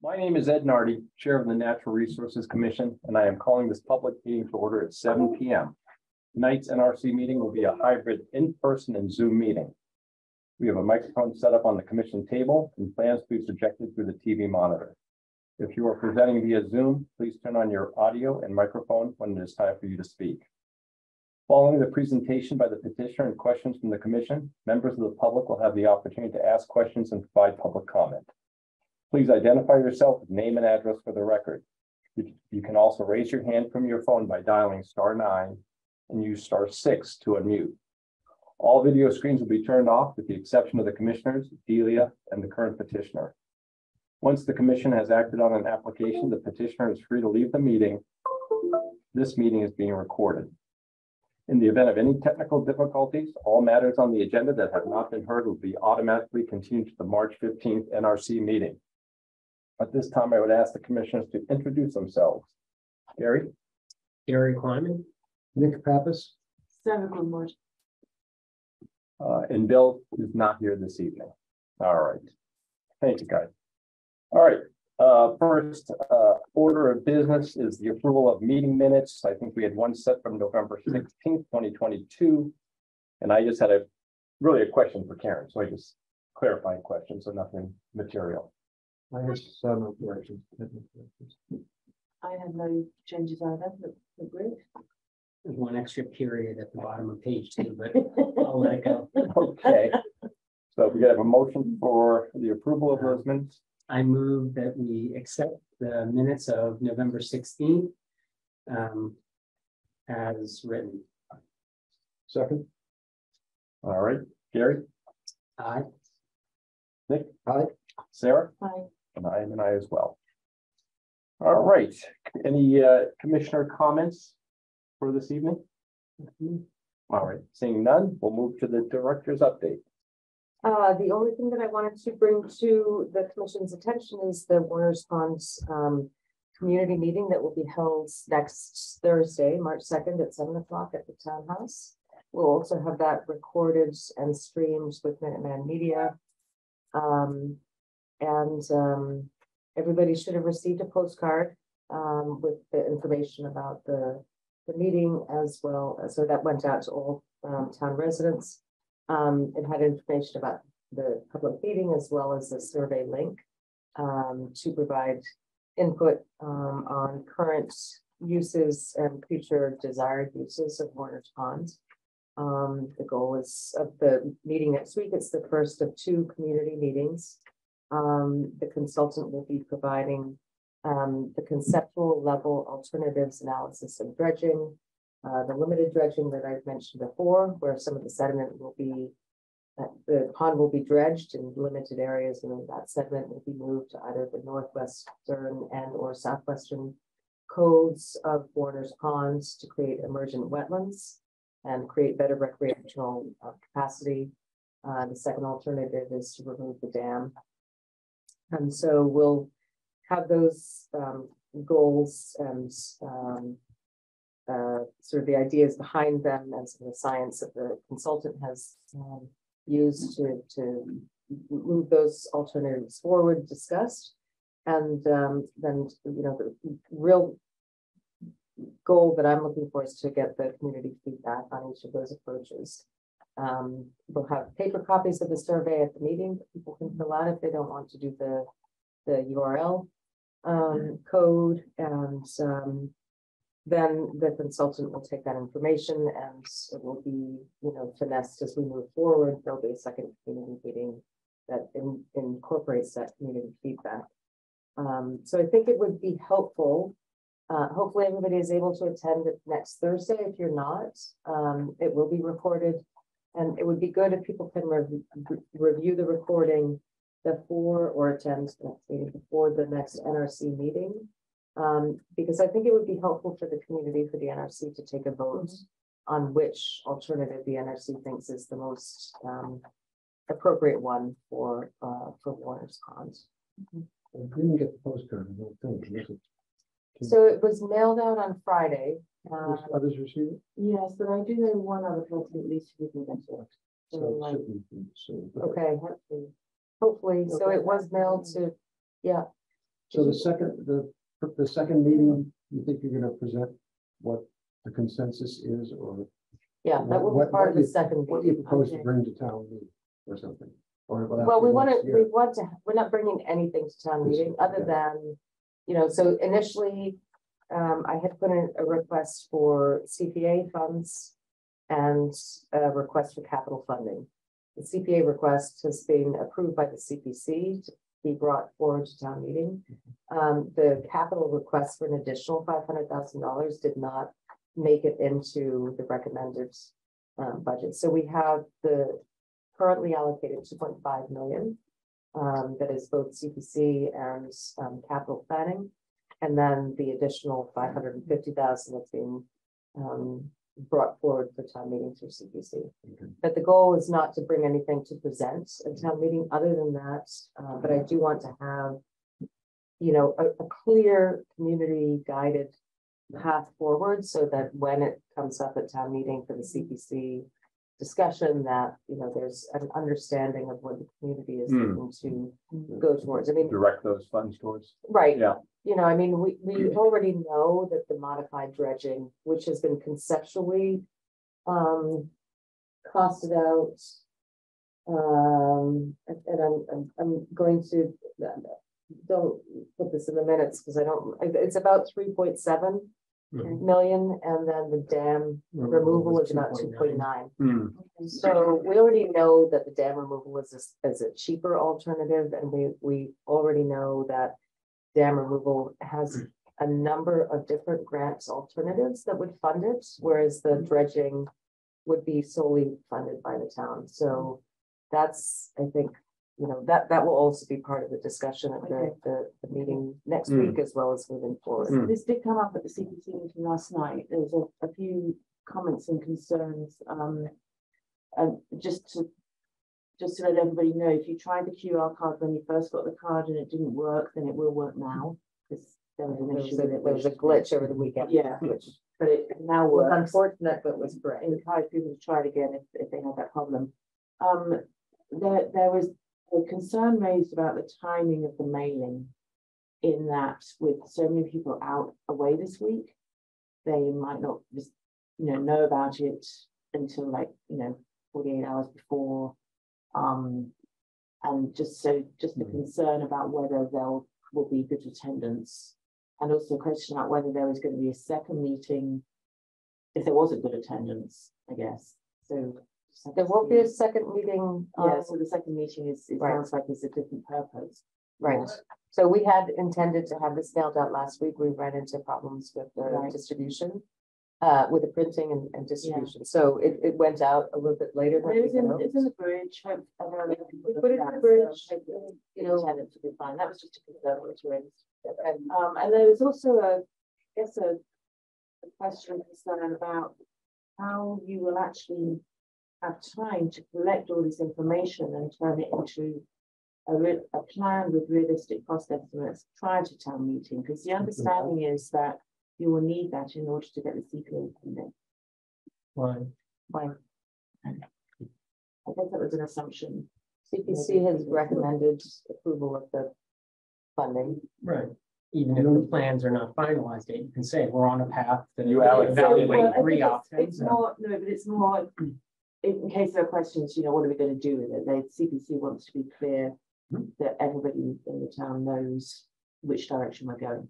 My name is Ed Nardi, Chair of the Natural Resources Commission, and I am calling this public meeting to order at 7 p.m. Tonight's NRC meeting will be a hybrid in-person and Zoom meeting. We have a microphone set up on the commission table and plans to be projected through the TV monitor. If you are presenting via Zoom, please turn on your audio and microphone when it is time for you to speak. Following the presentation by the petitioner and questions from the commission, members of the public will have the opportunity to ask questions and provide public comment. Please identify yourself with name and address for the record. You can also raise your hand from your phone by dialing *9 and use *6 to unmute. All video screens will be turned off with the exception of the commissioners, Delia, and the current petitioner. Once the commission has acted on an application, the petitioner is free to leave the meeting. This meeting is being recorded. In the event of any technical difficulties, all matters on the agenda that have not been heard will be automatically continued to the March 15th NRC meeting. At this time, I would ask the commissioners to introduce themselves. Gary? Gary Kleiman. Nick Pappas. Sarah Gilmore. And Bill is not here this evening. All right. Thank you, guys. All right. First order of business is the approval of meeting minutes. I think we had one set from November 16th, 2022. And I just had a question for Karen. So I just clarifying questions, so nothing material. I have some corrections. I have no changes either. Look great. There's one extra period at the bottom of page 2, but I'll let it go. Okay. So we have a motion for the approval of those minutes. I move that we accept the minutes of November 16th as written. Second. All right. Gary? Aye. Nick? Aye. Sarah? Aye. And I am an aye as well. All right. Any commissioner comments for this evening? All right. Seeing none, we'll move to the director's update. The only thing that I wanted to bring to the commission's attention is the Warner's Ponds community meeting that will be held next Thursday, March 2nd at 7 o'clock at the townhouse. We'll also have that recorded and streamed with Minuteman Media. Everybody should have received a postcard with the information about the meeting as well. So that went out to all town residents. It had information about the public meeting as well as a survey link to provide input on current uses and future desired uses of Warner's Pond. The goal is of the meeting next week. It's the first of 2 community meetings. The consultant will be providing the conceptual level alternatives analysis of dredging, the limited dredging that I've mentioned before, where some of the sediment will be, the pond will be dredged in limited areas, and then that sediment will be moved to either the northwestern and or southwestern coves of Warner's Ponds to create emergent wetlands and create better recreational capacity. The second alternative is to remove the dam. And so we'll have those goals and sort of the ideas behind them and some of the science that the consultant has used to move those alternatives forward, discussed. And then, you know, the real goal that I'm looking for is to get the community feedback on each of those approaches. We'll have paper copies of the survey at the meeting that people can fill out if they don't want to do the URL code, and then the consultant will take that information and it will be, you know, finessed as we move forward. There'll be a second community meeting that incorporates that community feedback. So I think it would be helpful. Hopefully everybody is able to attend it next Thursday. If you're not, it will be recorded. And it would be good if people can review the recording before or attend the next meeting before the next NRC meeting, because I think it would be helpful for the community, for the NRC to take a vote on which alternative the NRC thinks is the most appropriate one for Warner's Pond. I didn't get the postcard. I don't think. So it was mailed out on Friday. Others receive it? Yes, but I do know one other person at least who can get to it. So okay, hopefully. So it was mailed to, yeah. So the second meeting, you think you're gonna present what the consensus is, or Yeah, that will be part of the second what do you meeting. propose to bring to town meeting or something? Or Well, we're not bringing anything to town meeting other than, so initially, I had put in a request for CPA funds and a request for capital funding. The CPA request has been approved by the CPC to be brought forward to town meeting. The capital request for an additional $500,000 did not make it into the recommended budget. So we have the currently allocated 2.5 million. That is both CPC and capital planning. And then the additional 550,000 that's being brought forward for town meeting through CPC. Okay. But the goal is not to bring anything to present at town meeting other than that. But I do want to have, a clear community guided path forward so that when it comes up at town meeting for the CPC discussion that, there's an understanding of what the community is looking to go towards. I mean, Direct those funds towards. right. Yeah. We already know that the modified dredging, which has been conceptually costed out. And I'm going to, don't put this in the minutes because it's about 3.7 million, and then the dam removal is about 2.9. So we already know that the dam removal is a cheaper alternative, and we already know that dam removal has a number of different grants alternatives that would fund it, whereas the dredging would be solely funded by the town. So that's, I think, that will also be part of the discussion at the meeting next week, as well as moving forward. This did come up at the CPC meeting last night. There was a few comments and concerns. And just to let everybody know, if you tried the QR card when you first got the card and it didn't work, then it will work now, because there was an issue with it. There was a glitch over the weekend. Yeah, but it now It was works. unfortunate, but it was great. I encourage people to try it again if they have that problem. There was a concern raised about the timing of the mailing, in that with so many people out away this week, they might not just know about it until 48 hours before. And just the concern about whether there will be good attendance, and also a question about whether there was going to be a second meeting if there wasn't good attendance, I guess. So There won't be a second meeting. yeah, so the second meeting right. sounds like it's a different purpose. Right. So we had intended to have this mailed out last week. We ran into problems with the distribution, with the printing and distribution. So it went out a little bit later. Than It's in the bridge. We put it in the bridge. Attendance will be fine. That was just a concern which raised. And there was also a question concern about how you will actually have time to collect all this information and turn it into a plan with realistic cost estimates prior to town meeting, because the understanding is that you will need that in order to get the CPA funding. Why? I guess that was an assumption. CPC has recommended approval of the funding. Right. Even if the plans are not finalized, you can say we're on a path to You allocate. evaluate I 3 think options. it's more, no, but it's more, in case there are questions, what are we going to do with it? The CPC wants to be clear that everybody in the town knows which direction we're going.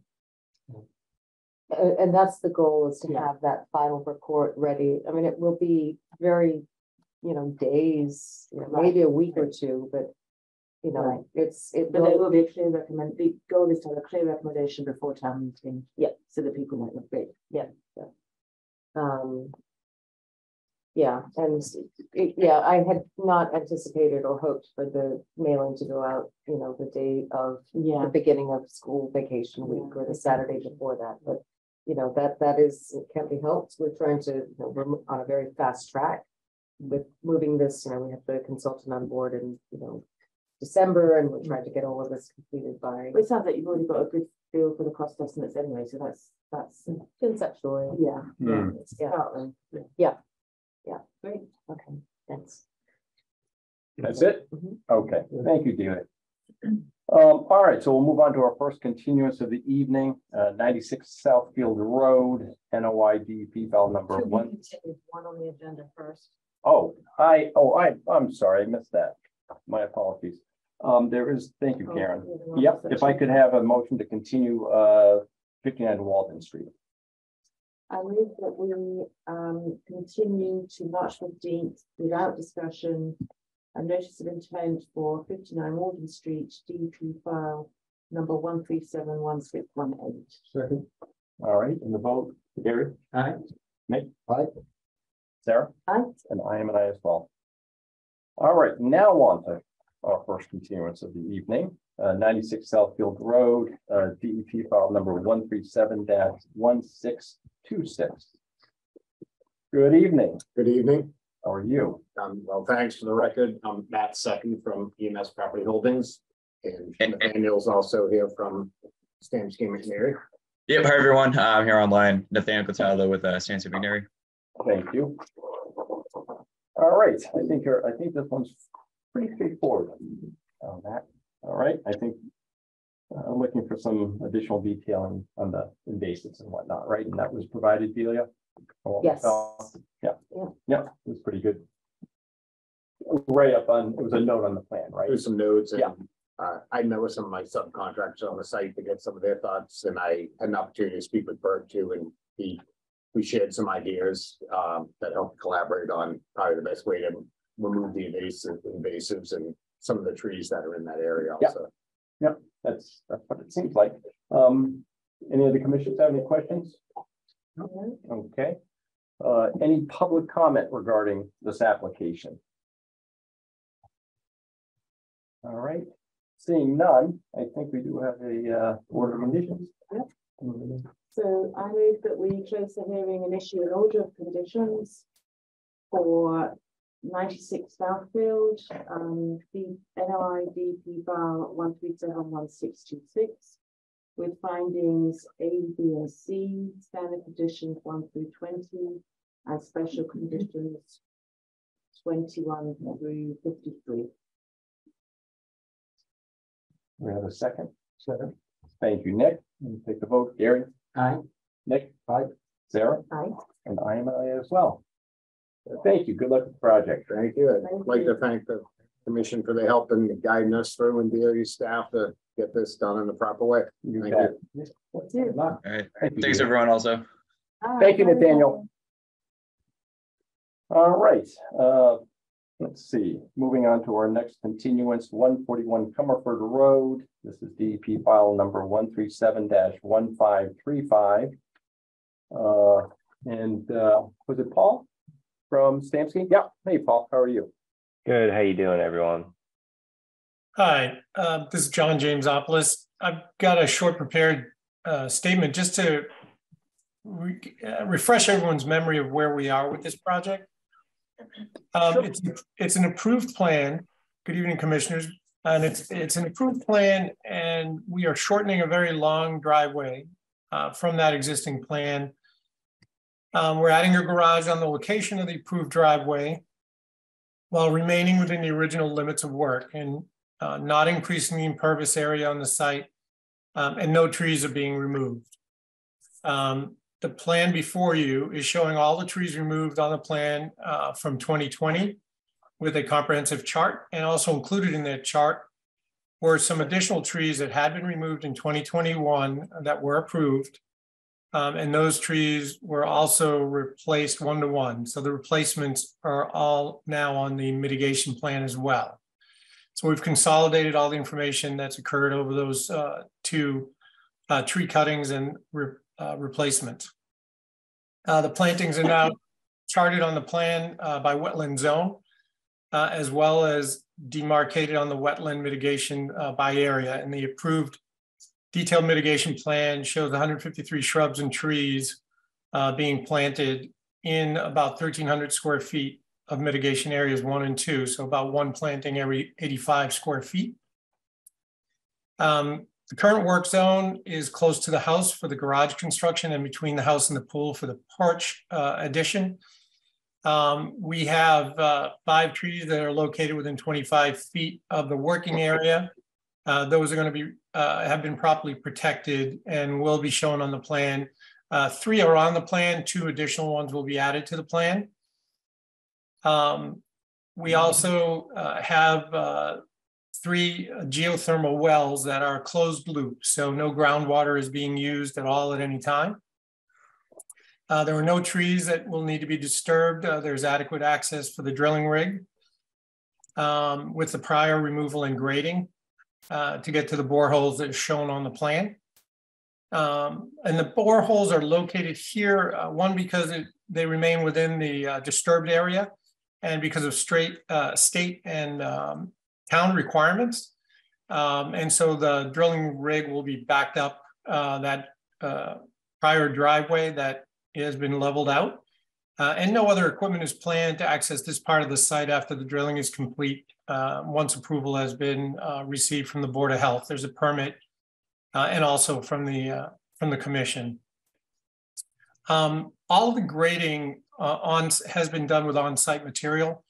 And that's the goal, is to have that final report ready. I mean, it will be very, days, maybe a week or two, but Right. But But there will be a clear the goal is to have a clear recommendation before town meeting. Yeah. So that people might look big. And I had not anticipated or hoped for the mailing to go out, the day of the beginning of school vacation week or the Saturday before that, but that is, it can't be helped. We're trying to, we're on a very fast track with moving this. We have the consultant on board in December, and we're trying to get all of this completed by. Well, it sounds like you've already got a good feel for the cost estimates anyway, so that's Conceptually. yeah. Great. Okay, thanks. That's it? Mhm. Okay, thank you, David. All right, so we'll move on to our first continuance of the evening, 96 Southfield Road, NOI DEP file number one. One on the agenda first. I'm sorry, I missed that. My apologies. There is, thank you, Karen. Yep, if I could have a motion to continue 59 Walden Street. I move that we continue to March 15th without discussion. A notice of intent for 59 Walden Street, DEP file number 1371618. Second. All right, and the vote, Gary? Aye. Nick? Aye. Sarah? Aye. And I am an aye as well. All right, now on to our first continuance of the evening, 96 Southfield Road, DEP file number 137-1626. Good evening. Good evening. How are you? Well, thanks for the record. I'm Matt Second from EMS Property Holdings. And Nathaniel's also here from Stamps Game McNary. Yep, hi everyone. I'm here online. Nathaniel Cataldo with Stamps Game McNary. Thank you. All right, I think this one's pretty straightforward on that. All right, I think I'm looking for some additional detailing on the invasives and whatnot, right? And that was provided, Delia? Yes. Yeah, it was pretty good. Right up on, it was a note on the plan, right? There's some notes and Yeah. I met with some of my subcontractors on the site to get some of their thoughts, and I had an opportunity to speak with Bert too, and we shared some ideas that helped collaborate on probably the best way to remove the invasives and some of the trees that are in that area also. Yep, that's what it seems like. Any of the commissioners have any questions? Okay. Any public comment regarding this application? All right, seeing none, I think we do have a order of conditions. So I move that we close the hearing and issue an order of conditions for 96 Southfield, the NOI DEP file 1371626, with findings A, B, and C, standard conditions 1 through 20, and special conditions 21 through 53. We have a second. Second. Thank you, Nick. We'll take the vote. Gary? Aye. Nick? Aye. Sarah? Aye. And I am an aye as well. Thank you. Good luck with the project. Thank you. I'd Thank like you. to thank the commission for their help in guiding us through and DOE staff to get this done in the proper way. You Thank bet. Good luck. All right. Thank you, Thanks Gary. everyone also. Thank you, Nathaniel. All right, let's see, moving on to our next continuance, 141 Comerford Road. This is DEP file number 137-1535. Was it Paul from Stamsky? Yeah, hey Paul, how are you? Good. How you doing, everyone? Hi, this is John Jamesopoulos. I've got a short prepared statement just to refresh everyone's memory of where we are with this project. It's an approved plan. Good evening, commissioners. And it's an approved plan, and we are shortening a very long driveway from that existing plan. We're adding a garage on the location of the approved driveway while remaining within the original limits of work and not increasing the impervious area on the site, and no trees are being removed. The plan before you is showing all the trees removed on the plan from 2020 with a comprehensive chart, and also included in that chart were some additional trees that had been removed in 2021 that were approved. And those trees were also replaced 1-to-1. So the replacements are all now on the mitigation plan as well. So we've consolidated all the information that's occurred over those two tree cuttings and replacement. The plantings are now charted on the plan by wetland zone, as well as demarcated on the wetland mitigation by area. And the approved detailed mitigation plan shows 153 shrubs and trees being planted in about 1,300 square feet of mitigation areas 1 and 2. So about one planting every 85 square feet. The current work zone is close to the house for the garage construction and between the house and the pool for the porch addition. We have 5 trees that are located within 25 feet of the working area. Those are going to be have been properly protected and will be shown on the plan. 3 are on the plan, 2 additional ones will be added to the plan. We also have 3 geothermal wells that are closed loop, so no groundwater is being used at all at any time. There are no trees that will need to be disturbed. There's adequate access for the drilling rig with the prior removal and grading to get to the boreholes that are shown on the plan. And the boreholes are located here, one, because they remain within the disturbed area, and because of state and town requirements. And so the drilling rig will be backed up that prior driveway that has been leveled out. And no other equipment is planned to access this part of the site after the drilling is complete. Once approval has been received from the Board of Health, there's a permit and also from the commission. All of the grading has been done with on-site material.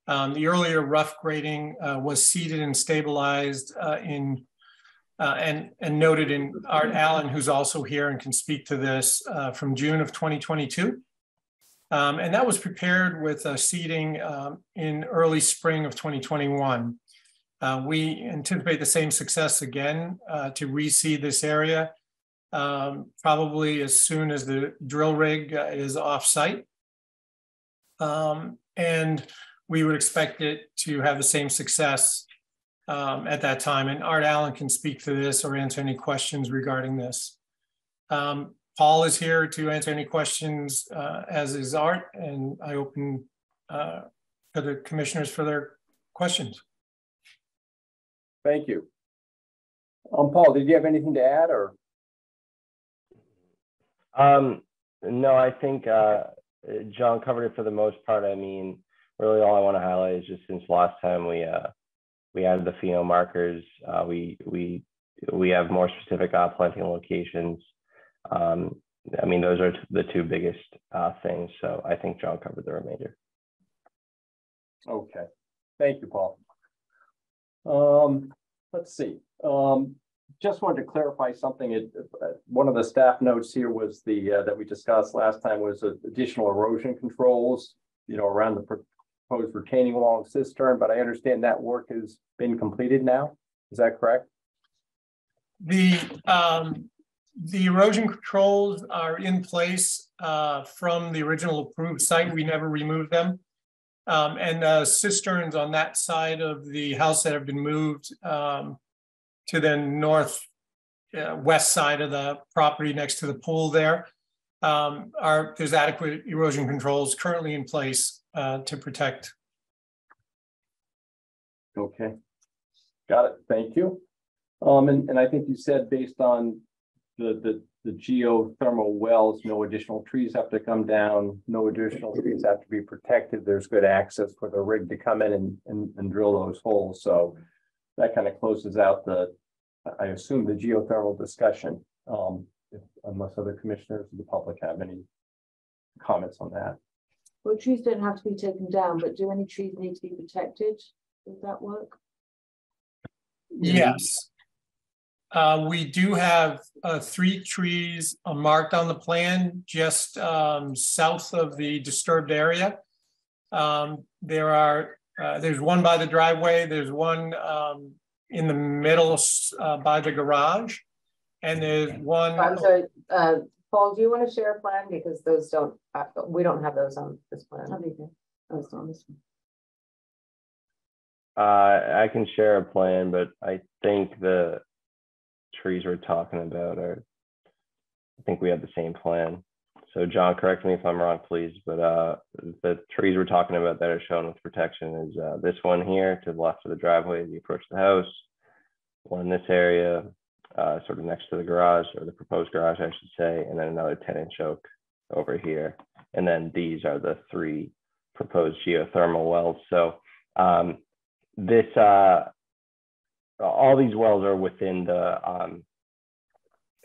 The earlier rough grading was seeded and stabilized and noted in Art Allen, who's also here and can speak to this, from June of 2022. And that was prepared with seeding in early spring of 2021. We anticipate the same success again to reseed this area, probably as soon as the drill rig is off-site. And we would expect it to have the same success at that time. And Art Allen can speak to this or answer any questions regarding this. Paul is here to answer any questions, as is Art, and I open to the commissioners for their questions. Thank you. Paul, did you have anything to add, or? No, I think John covered it for the most part. I mean, really all I want to highlight is just since last time we added the phenol markers, we have more specific planting locations. I mean, those are the 2 biggest things. So I think John covered the remainder. Okay, thank you, Paul. Let's see. Just wanted to clarify something. One of the staff notes here was that we discussed last time was additional erosion controls, around the proposed retaining wall and cistern. But I understand that work has been completed now. Is that correct? The erosion controls are in place from the original approved site. We never removed them. And cisterns on that side of the house that have been moved to the north west side of the property next to the pool there, there's adequate erosion controls currently in place to protect. Okay, got it. Thank you. And I think you said based on the geothermal wells, no additional trees have to come down, no additional trees have to be protected. There's good access for the rig to come in and drill those holes. So that kind of closes out I assume, the geothermal discussion, unless other commissioners of the public have any comments on that. Well, trees don't have to be taken down, but do any trees need to be protected? Does that work? Yes. We do have 3 trees marked on the plan just south of the disturbed area. There's one by the driveway. There's one in the middle by the garage, and there's one. I'm sorry, Paul, do you want to share a plan? Because those we don't have those on this plan. Oh, it's on this one. I can share a plan, but I think the trees we're talking about I think we have the same plan. So John, correct me if I'm wrong, please, but the trees we're talking about that are shown with protection is this one here to the left of the driveway as you approach the house, one in this area, sort of next to the garage, or the proposed garage, I should say, and then another 10-inch oak over here. And then these are the 3 proposed geothermal wells. So all these wells are within the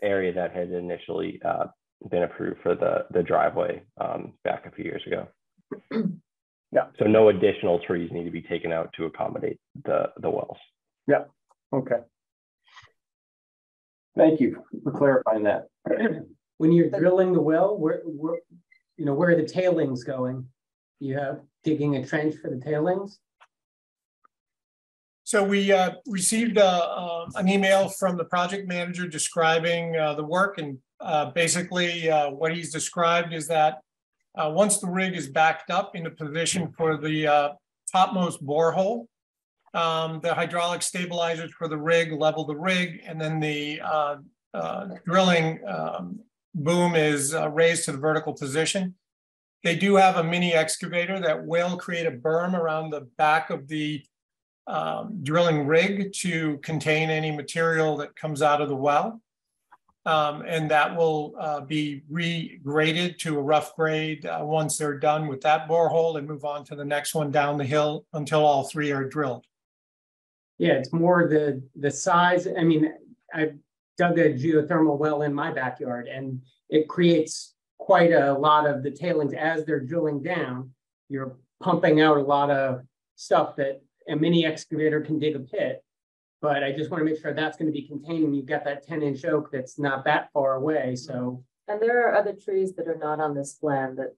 area that had initially been approved for the driveway back a few years ago. Yeah. So no additional trees need to be taken out to accommodate the wells. Yeah. Okay. Thank you for clarifying that. When you're drilling the well, where are the tailings going? You have digging a trench for the tailings? So we received an email from the project manager describing the work, and basically what he's described is that once the rig is backed up into position for the topmost borehole, the hydraulic stabilizers for the rig level the rig, and then the drilling boom is raised to the vertical position. They do have a mini excavator that will create a berm around the back of the drilling rig to contain any material that comes out of the well. And that will be regraded to a rough grade once they're done with that borehole, and move on to the next one down the hill until all three are drilled. Yeah, it's more the size. I mean, I've dug a geothermal well in my backyard, and it creates quite a lot of the tailings as they're drilling down. You're pumping out a lot of stuff that a mini excavator can dig a pit. But I just want to make sure that's going to be contained, and you've got that 10-inch oak that's not that far away. So, And there are other trees that are not on this plan that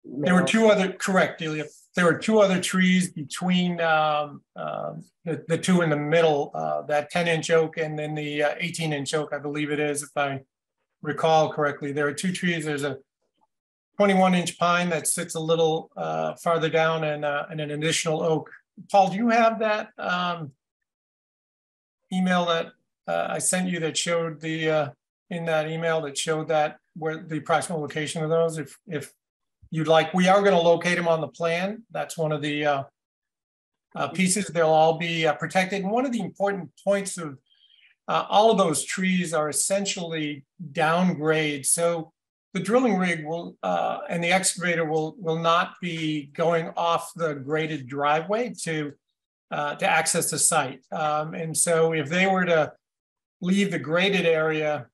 there were two other, correct, Delia. There were two other trees between the two in the middle, that 10-inch oak and then the 18-inch oak, I believe it is, if I recall correctly. There are two trees. There's a 21-inch pine that sits a little farther down, and an additional oak. Paul, do you have that email that I sent you that showed the in that email that showed that where the approximate location of those? If you'd like, we are going to locate them on the plan. That's one of the pieces. They'll all be protected. And one of the important points of all of those trees are essentially downgrade. So the drilling rig will and the excavator will not be going off the graded driveway to access the site. And so if they were to leave the graded area,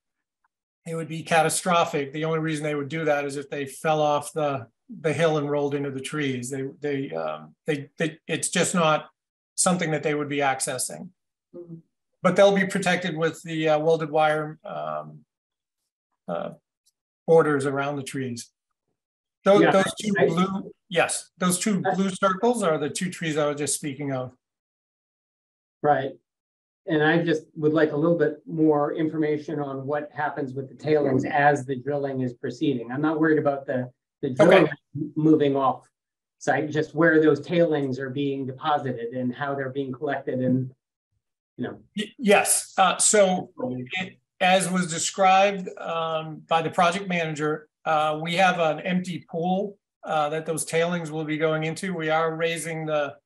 it would be catastrophic. The only reason they would do that is if they fell off the hill and rolled into the trees. It's just not something that they would be accessing. Mm-hmm. But they'll be protected with the welded wire borders around the trees. Those two blue, yes, those two blue circles are the two trees I was just speaking of. Right. And I just would like a little bit more information on what happens with the tailings as the drilling is proceeding. I'm not worried about the drilling moving off site, just where those tailings are being deposited and how they're being collected, and Yes. As was described by the project manager, we have an empty pool that those tailings will be going into. We are raising the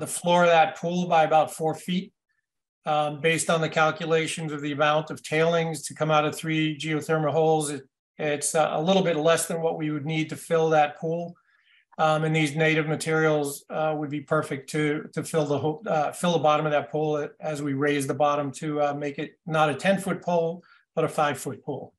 floor of that pool by about 4 feet. Based on the calculations of the amount of tailings to come out of 3 geothermal holes, it's a little bit less than what we would need to fill that pool. And these native materials would be perfect to fill the bottom of that pool as we raise the bottom to make it not a 10-foot pool, but a 5-foot pool.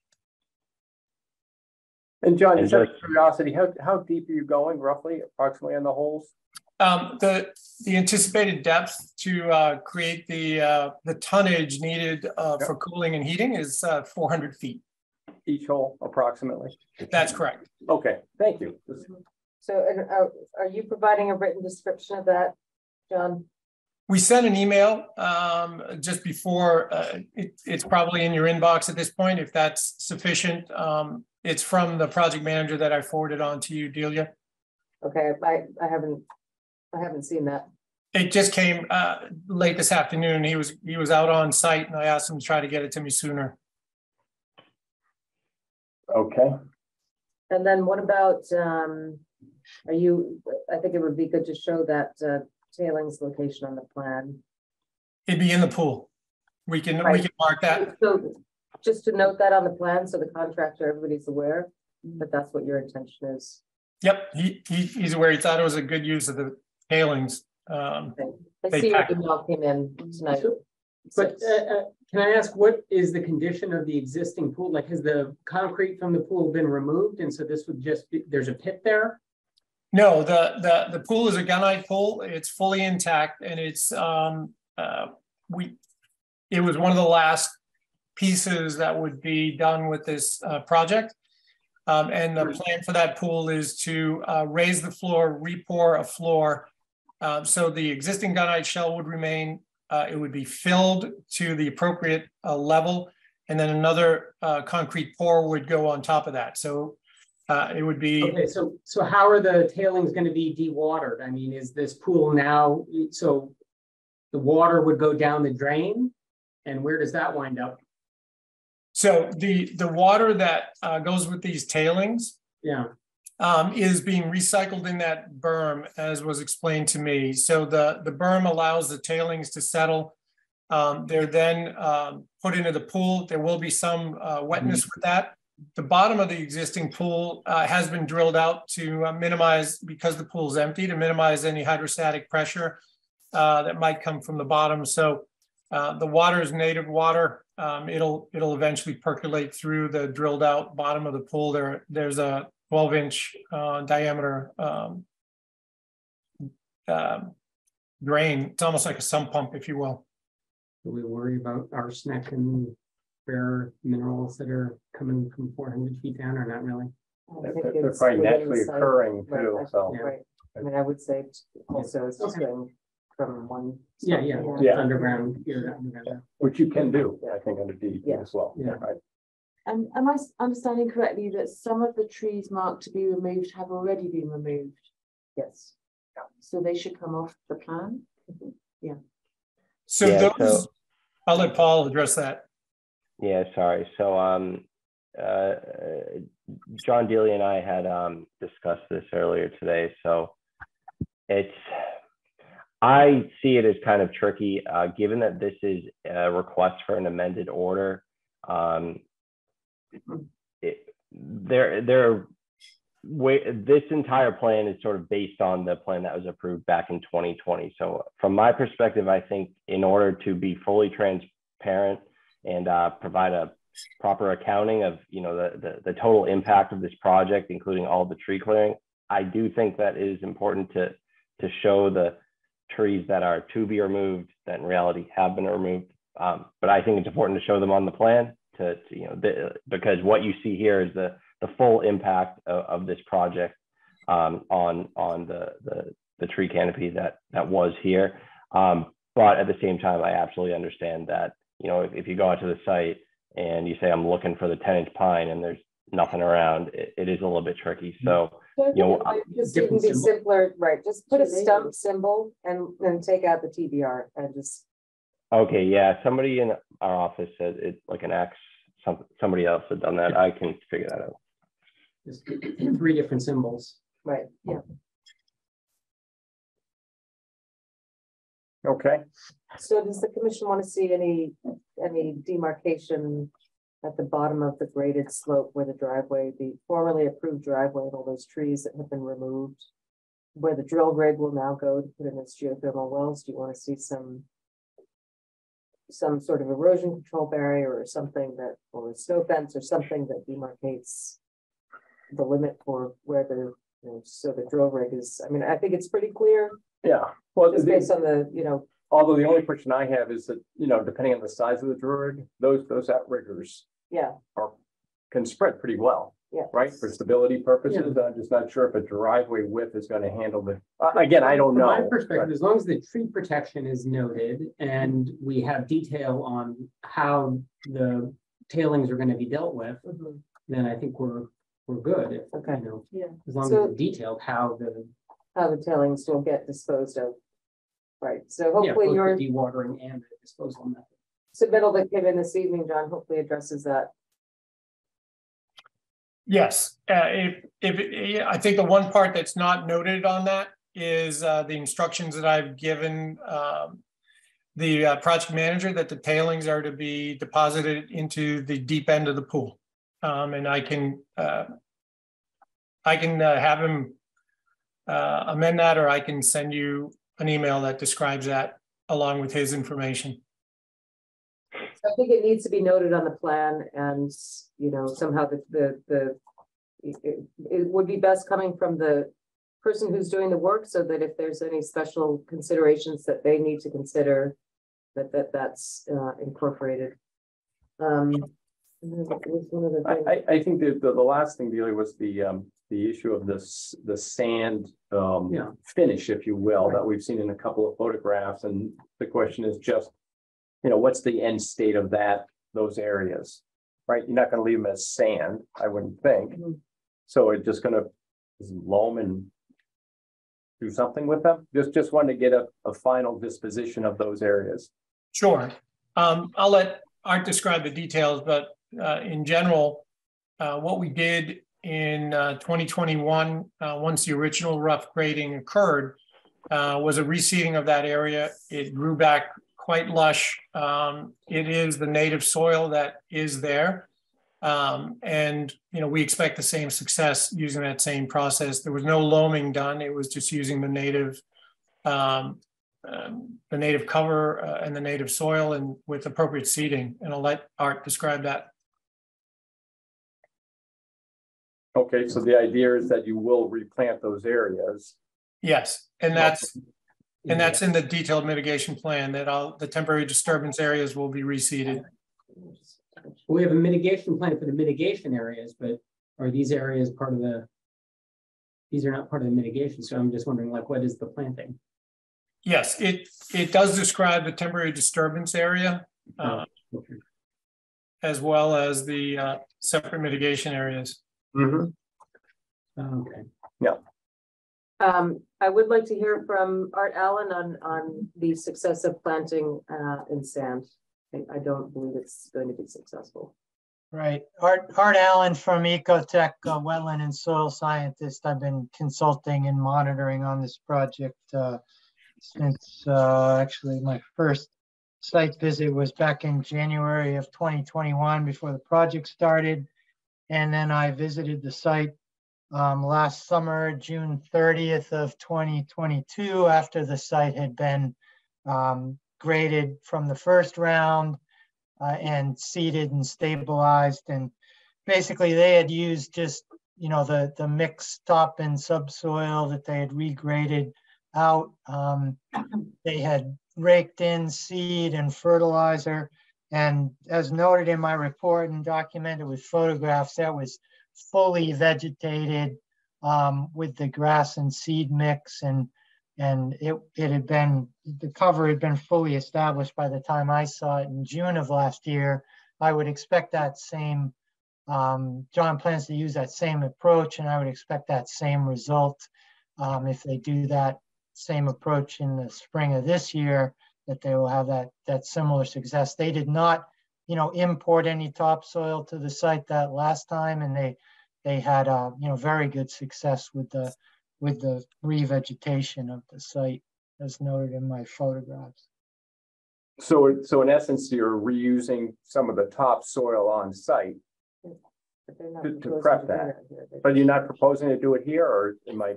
And John, just out of curiosity, how deep are you going roughly, approximately, on the holes? The anticipated depth to create the tonnage needed for cooling and heating is 400 feet. Each hole, approximately? That's correct. Okay, thank you. So are you providing a written description of that, John? We sent an email just before. It's probably in your inbox at this point, if that's sufficient. It's from the project manager that I forwarded on to you, Delia. Okay, I haven't seen that. It just came late this afternoon. He was out on site, and I asked him to try to get it to me sooner. Okay. And then what about, I think it would be good to show that tailings location on the plan. It'd be in the pool. We can mark that. So just to note that on the plan, so the contractor, everybody's aware that that's what your intention is. Yep, he's aware. He thought it was a good use of the tailings. I see your email came in tonight. But can I ask, what is the condition of the existing pool? Like, has the concrete from the pool been removed, and so this would just be, there's a pit there? No, the pool is a gunite pool. It's fully intact, and it's it was one of the last pieces that would be done with this project. And the plan for that pool is to raise the floor, re-pour a floor. So the existing gunite shell would remain. It would be filled to the appropriate level, and then another concrete pour would go on top of that. So it would be. Okay, so how are the tailings going to be dewatered? I mean, is this pool now, so the water would go down the drain, and where does that wind up? So the water that goes with these tailings, Yeah, is being recycled in that berm, as was explained to me. So the berm allows the tailings to settle. They're then put into the pool. There will be some wetness with that. The bottom of the existing pool has been drilled out to minimize, because the pool is empty, to minimize any hydrostatic pressure that might come from the bottom. So the water is native water. It'll eventually percolate through the drilled out bottom of the pool. There's a 12-inch diameter drain. It's almost like a sump pump, if you will. do we worry about arsenic and rare minerals that are coming from 400 feet down, or not really? I think They're it's probably within naturally sight. occurring Right, too, so. Right, I mean, I would say also it's just Okay. going from one. Yeah, Yeah. underground here to underground. Which you can do, I think, under DEP Yeah. as well. Yeah. Right. And am I understanding correctly that some of the trees marked to be removed have already been removed? Yes. So they should come off the plan? So Yeah, those, so- I'll let Paul address that. Yeah, sorry. So John Dealey and I had discussed this earlier today. So I see it as kind of tricky, given that this is a request for an amended order. This entire plan is sort of based on the plan that was approved back in 2020. So from my perspective, I think in order to be fully transparent and provide a proper accounting of the total impact of this project, including all the tree clearing, I do think that it is important to show the trees that are to be removed that in reality have been removed. But I think it's important to show them on the plan because what you see here is the full impact of this project on the tree canopy that was here. But at the same time, I absolutely understand that, if you go out to the site and you say, I'm looking for the 10-inch pine and there's nothing around, it is a little bit tricky. So, So I think it might just even be simpler, right? Just put a stump symbol and then take out the TBR and just. Okay, yeah. Somebody in our office said it's like an X. Somebody else had done that. I can figure that out. Just 3 different symbols. Right, yeah. Okay, So does the commission want to see any demarcation at the bottom of the graded slope where the driveway, the formerly approved driveway, and all those trees that have been removed, where the drill rig will now go to put in its geothermal wells? Do you want to see some sort of erosion control barrier or something that, or a snow fence or something that demarcates the limit for where so the drill rig is? I mean, I think it's pretty clear. yeah. Well, Just based on the, although the only question I have is that, depending on the size of the drill rig, those outriggers yeah, can spread pretty well, yeah. right? For stability purposes. I'm just not sure if a driveway width is going to handle the, again, I don't From my know. perspective, as long as the tree protection is noted and we have detail on how the tailings are going to be dealt with, Mhm. then I think we're good. If, Okay. Yeah. as long So- as it's detailed how How the tailings will get disposed of. Right, so yeah, hopefully both your the dewatering and the disposal method. submittal that came in this evening, John, hopefully addresses that. Yes, I think the one part that's not noted on that is the instructions that I've given the project manager that the tailings are to be deposited into the deep end of the pool. And I can have him amend that, or I can send you an email that describes that along with his information. I think it needs to be noted on the plan, and somehow it would be best coming from the person who's doing the work, so that if there's any special considerations that they need to consider, that's incorporated. was one of the things. I think the last thing, Delia, was the issue of the sand finish, if you will, that we've seen in a couple of photographs. And the question is just, what's the end state of those areas, right? You're not going to leave them as sand, I wouldn't think. So it's just going to loam and do something with them. Just wanted to get a final disposition of those areas. Sure. I'll let Art describe the details, but in general, what we did in 2021, once the original rough grading occurred, was a reseeding of that area. It grew back quite lush. It is the native soil that is there. And, we expect the same success using that same process. There was no loaming done. It was just using the native cover and the native soil and with appropriate seeding. And I'll let Art describe that. Okay, so the idea is that you will replant those areas. Yes, and that's in the detailed mitigation plan that the temporary disturbance areas will be reseeded. We have a mitigation plan for the mitigation areas, but are these areas these are not part of the mitigation. So I'm just wondering, what is the planting? Yes, it does describe the temporary disturbance area, Okay. as well as the separate mitigation areas. Okay. Yeah. I would like to hear from Art Allen on the success of planting in sand. I don't believe it's going to be successful. Right. Art Allen from Ecotech, wetland and soil scientist. I've been consulting and monitoring on this project since actually my first site visit was back in January of 2021 before the project started. And then I visited the site last summer, June 30th of 2022, after the site had been graded from the first round and seeded and stabilized. And basically they had used just, the mixed top and subsoil that they had regraded out. They had raked in seed and fertilizer. And as noted in my report and documented with photographs, that was fully vegetated with the grass and seed mix. And it had been, the cover had been fully established by the time I saw it in June of last year. I would expect that same, John plans to use that same approach, and I would expect that same result if they do that same approach in the spring of this year, that they will have that similar success. They did not, import any topsoil to the site that last time, and they had very good success with the revegetation of the site, as noted in my photographs. So in essence, you're reusing some of the topsoil on site to prep that. But you're not proposing to do it here, or am I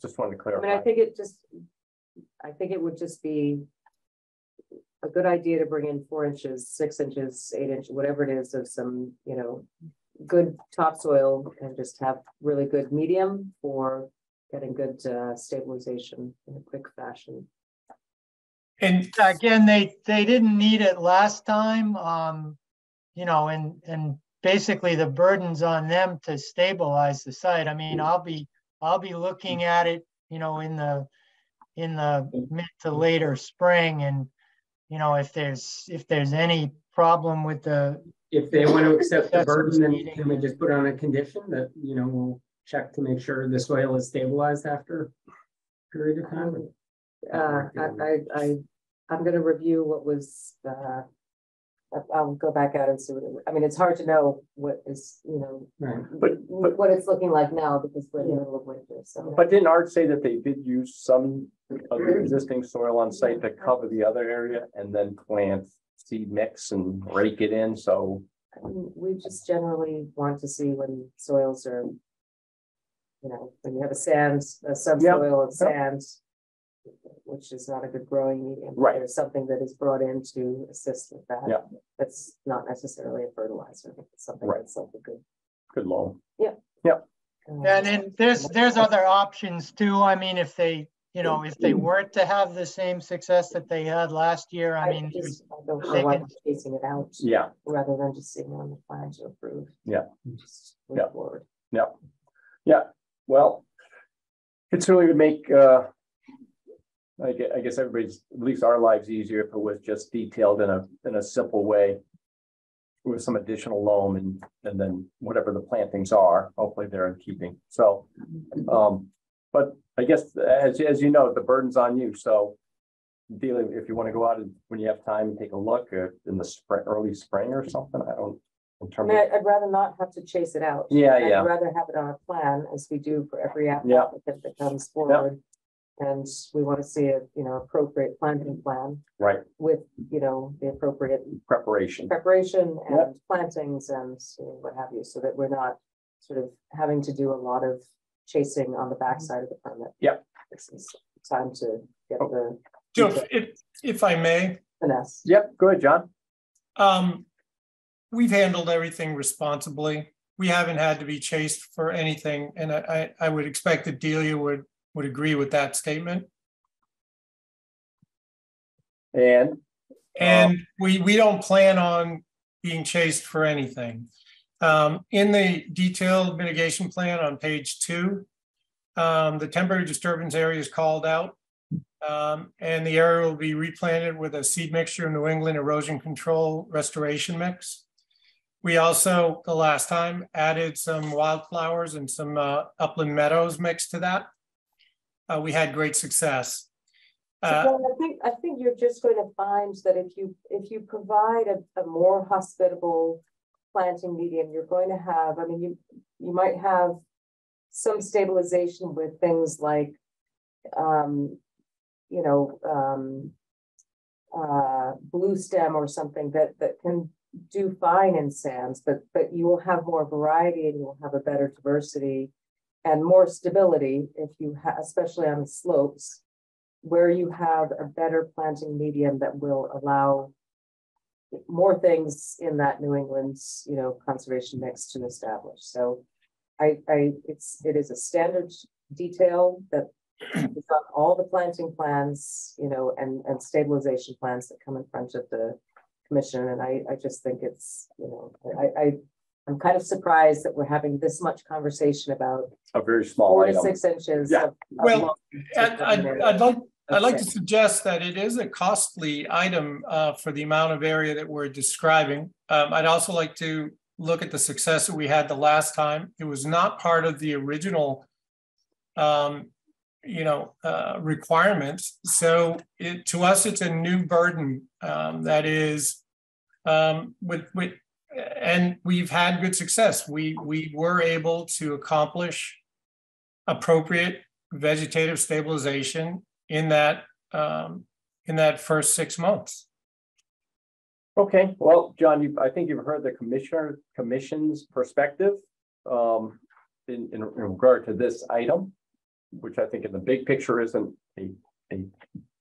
just wanted to clarify? I think it would just be a good idea to bring in 4 inches, 6 inches, 8 inches, whatever it is, of some, good topsoil, and just have really good medium for getting good stabilization in a quick fashion. And again, they didn't need it last time, and basically the burden's on them to stabilize the site. I mean, I'll be looking at it, in the mid to later spring, and if there's any problem with if they want to accept the burden, then can we just put on a condition that we'll check to make sure the soil is stabilized after a period of time? I'm going to review what was. I'll go back out and see what it's hard to know what is, right. But what it's looking like now, because we're in the middle of winter. So. But didn't Art say that they did use some of the existing soil on site to cover the other area and then plant seed mix and rake it in? So we just generally want to see when soils are, when you have a subsoil of sand, which is not a good growing medium. Right. There's something that is brought in to assist with that. Yeah. That's not necessarily a fertilizer. It's something that's like a good loam. Yeah. Yeah. And then there's other options too. I mean, if they if they weren't to have the same success that they had last year, I mean, I don't they know why can- we're chasing it out. Yeah. Rather than just sitting on the plan to approve. Yeah. Just move Yeah. forward. Yeah, well, it certainly would make, I guess everybody's, at least our lives easier if it was just detailed in a simple way with some additional loam and then whatever the plantings are, hopefully they're in keeping. So, but I guess as you know, the burden's on you. So dealing, if you want to go out and when you have time, take a look in the spring, early spring or something, I don't. In I terms mean, of, I'd rather not have to chase it out. Yeah, I'd yeah. rather have it on a plan as we do for every Yeah. applicant that comes forward. And we want to see a, appropriate planting plan right, with, the appropriate preparation. preparation and Yep. plantings and what have you, so that we're not sort of having to do a lot of chasing on the backside of the permit. Yep. This is time to get the Joe, if I may, finesse. Yep, go ahead, John. we've handled everything responsibly. We haven't had to be chased for anything, and I would expect that Delia would agree with that statement. And And we don't plan on being chased for anything. In the detailed mitigation plan on page 2, the temporary disturbance area is called out, and the area will be replanted with a seed mixture of New England erosion control restoration mix. We also, the last time, added some wildflowers and some upland meadows mixed to that. We had great success. So, John, I think you're just going to find that if you provide a more hospitable planting medium, you're going to have, I mean, you might have some stabilization with things like, blue stem or something that can do fine in sands, but you will have more variety and you will have a better diversity and more stability if you have, especially on the slopes, where you have a better planting medium that will allow more things in that New England's, conservation mix to establish. So it is a standard detail that is on all the planting plans, and stabilization plans that come in front of the commission. And I just think it's, I'm kind of surprised that we're having this much conversation about a very small 4 item. to 6 inches. Yeah. Well, I'd like to suggest that it is a costly item for the amount of area that we're describing. I'd also like to look at the success that we had the last time. It was not part of the original, requirements. So to us, it's a new burden that is and we've had good success. We were able to accomplish appropriate vegetative stabilization in that first 6 months. Okay, well, John, I think you've heard the commission's perspective in regard to this item, which I think in the big picture isn't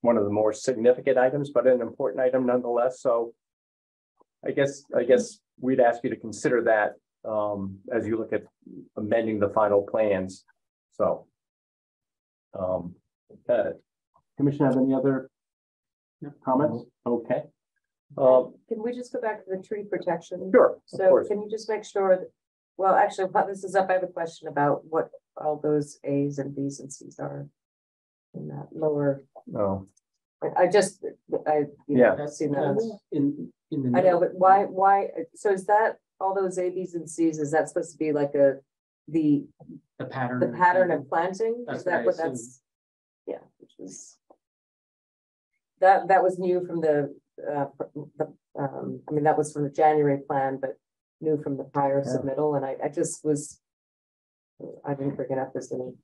one of the more significant items, but an important item nonetheless. So I guess we'd ask you to consider that as you look at amending the final plans. So, Commission have any other comments? Okay. Can we just go back to the tree protection? Sure. So can you just make sure that, well, actually, while this is up, I have a question about what all those A's and B's and C's are in that lower. No. I've seen that. In the. I know, but why, so is that, all those A, B's and C's, is that supposed to be like the pattern of planting? That's Is that what what I that's? Yeah, which was. That was new from I mean, that was from the January plan, but new from the prior submittal, and I just was. I didn't bring it up as any,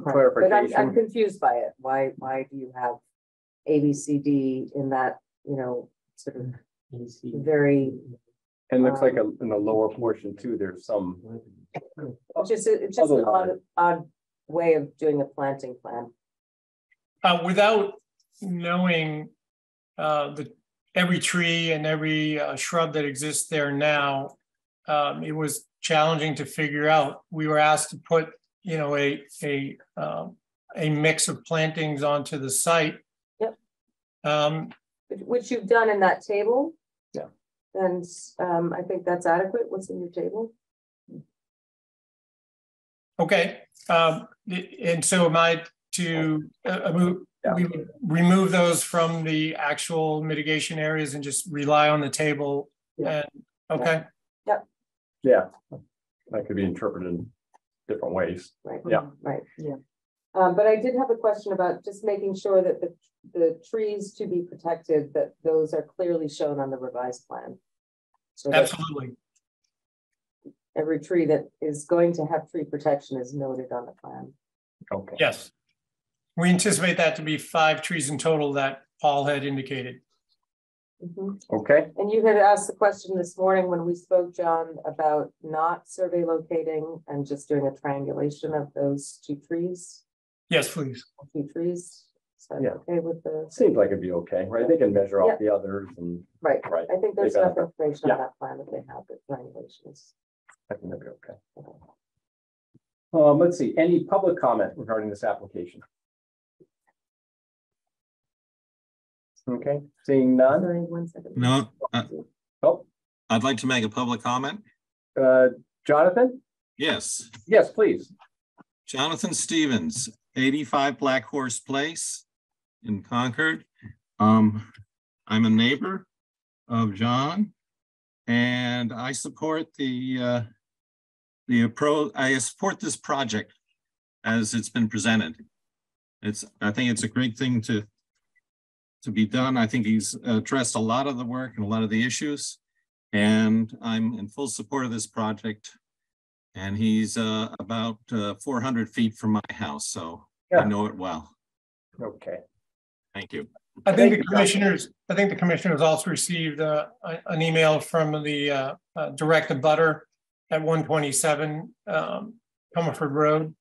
but I'm confused by it. Why do you have A, B, C, D in that, sort of very. And looks like in the lower portion too, there's some. It's just an odd way of doing a planting plan. Without knowing every tree and every shrub that exists there now, it was challenging to figure out. We were asked to put, a a mix of plantings onto the site. Yep. Um, Which you've done in that table. Yeah. And I think that's adequate. What's in your table? okay, and so am I to we would remove those from the actual mitigation areas and just rely on the table? Yeah. And, okay. Yeah, that could be interpreted in different ways. Right. Yeah. Right, yeah. But I did have a question about just making sure that the trees to be protected, that those are clearly shown on the revised plan. So that Absolutely. every tree that is going to have tree protection is noted on the plan. Okay. Yes. We anticipate that to be 5 trees in total that Paul had indicated. Mhm. Okay. And you had asked the question this morning when we spoke, John, about not survey locating and just doing a triangulation of those 2 trees. Yes, please. 2 trees. So Yeah. okay with the, Seems like it'd be okay, right? They can measure off the others and, right. right. I think there's They got enough information Yeah. on that plan that they have the triangulations. I think that'd be okay. Let's see, any public comment regarding this application? Okay, seeing none. Sorry, 1 second. No, Oh, I'd like to make a public comment. Jonathan? Yes, Yes, please. Jonathan Stevens, 85 Black Horse Place in Concord. I'm a neighbor of John, and I support I support this project as it's been presented. I think it's a great thing to be done. I think he's addressed a lot of the work and a lot of the issues, and I'm in full support of this project. And he's about 400 feet from my house, so Yeah. I know it well. Okay. Thank you. I think Thank the commissioners also received an email from the direct abutter at 127 Comerford Road.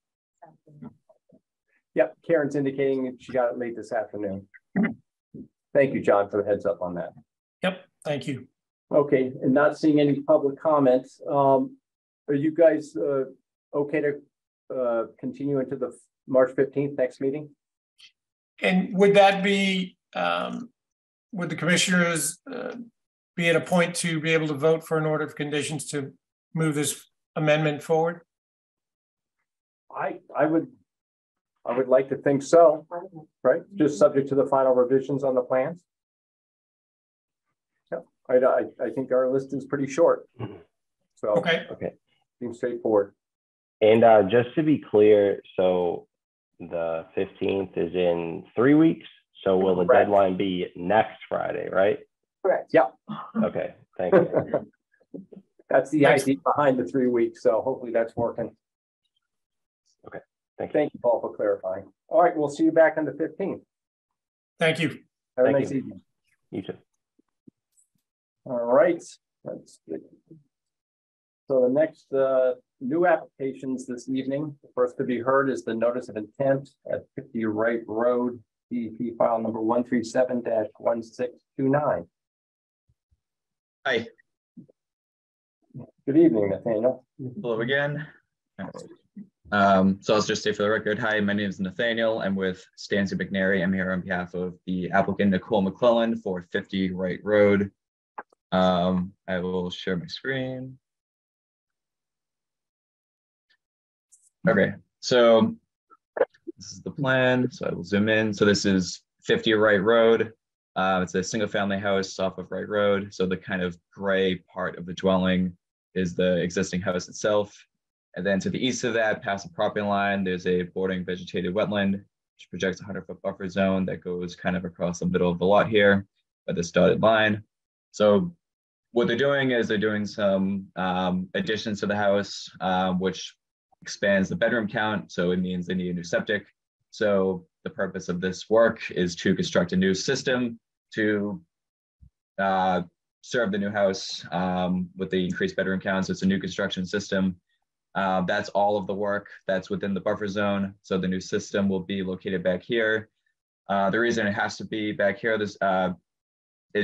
Yep, Karen's indicating that she got it late this afternoon. Thank you, John, for the heads up on that. Yep, thank you. Okay, and not seeing any public comments. Are you guys okay to continue into the March 15th next meeting? And would that be, would the commissioners be at a point to be able to vote for an order of conditions to move this amendment forward? I would like to think so, right? Just subject to the final revisions on the plans. Yep, I think our list is pretty short. So Okay. seems straightforward. And just to be clear, so the 15th is in 3 weeks. So will the Correct. deadline be next Friday, right? Correct. Yep. Okay, thank you. That's the idea behind the 3 weeks. So hopefully that's working. Okay, thank you. Thank you, Paul, for clarifying. All right, we'll see you back on the 15th. Thank you. Have a Thank nice you. evening. You too. All right. That's good. So the next new applications this evening, the first to be heard is the notice of intent at 50 Wright Road, DEP file number 137-1629. Hi, Good evening, Nathaniel. hello again. So I'll just say for the record, hi, my name is Nathaniel. I'm with Stancy McNary. I'm here on behalf of the applicant Nicole McClellan for 50 Wright Road. I will share my screen. Okay, so this is the plan. So I will zoom in. So this is 50 Wright Road. It's a single family house off of Wright Road. So the kind of gray part of the dwelling is the existing house itself. And then to the east of that, past the property line, there's a bordering vegetated wetland, which projects a 100-foot buffer zone that goes kind of across the middle of the lot here by this dotted line. So what they're doing is they're doing some additions to the house, which expands the bedroom count. So it means they need a new septic. So the purpose of this work is to construct a new system to serve the new house with the increased bedroom count. So it's a new construction system. That's all of the work that's within the buffer zone. So the new system will be located back here. The reason it has to be back here is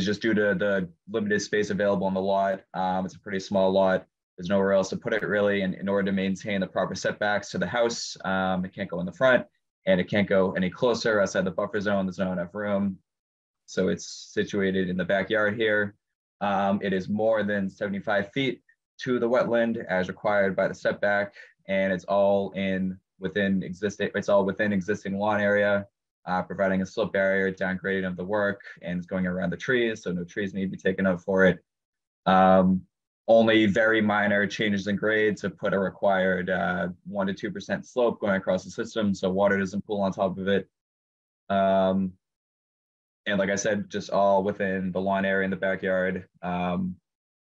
just due to the limited space available on the lot. It's a pretty small lot. There's nowhere else to put it really. And in order to maintain the proper setbacks to the house, it can't go in the front. and it can't go any closer outside the buffer zone. There's not enough room. So it's situated in the backyard here. It is more than 75 feet to the wetland as required by the setback, and it's all within existing lawn area, providing a slope barrier, downgrading of the work, and it's going around the trees, so no trees need to be taken out for it. Only very minor changes in grade to put a required 1% to 2% slope going across the system, so water doesn't pool on top of it. And like I said, just all within the lawn area in the backyard.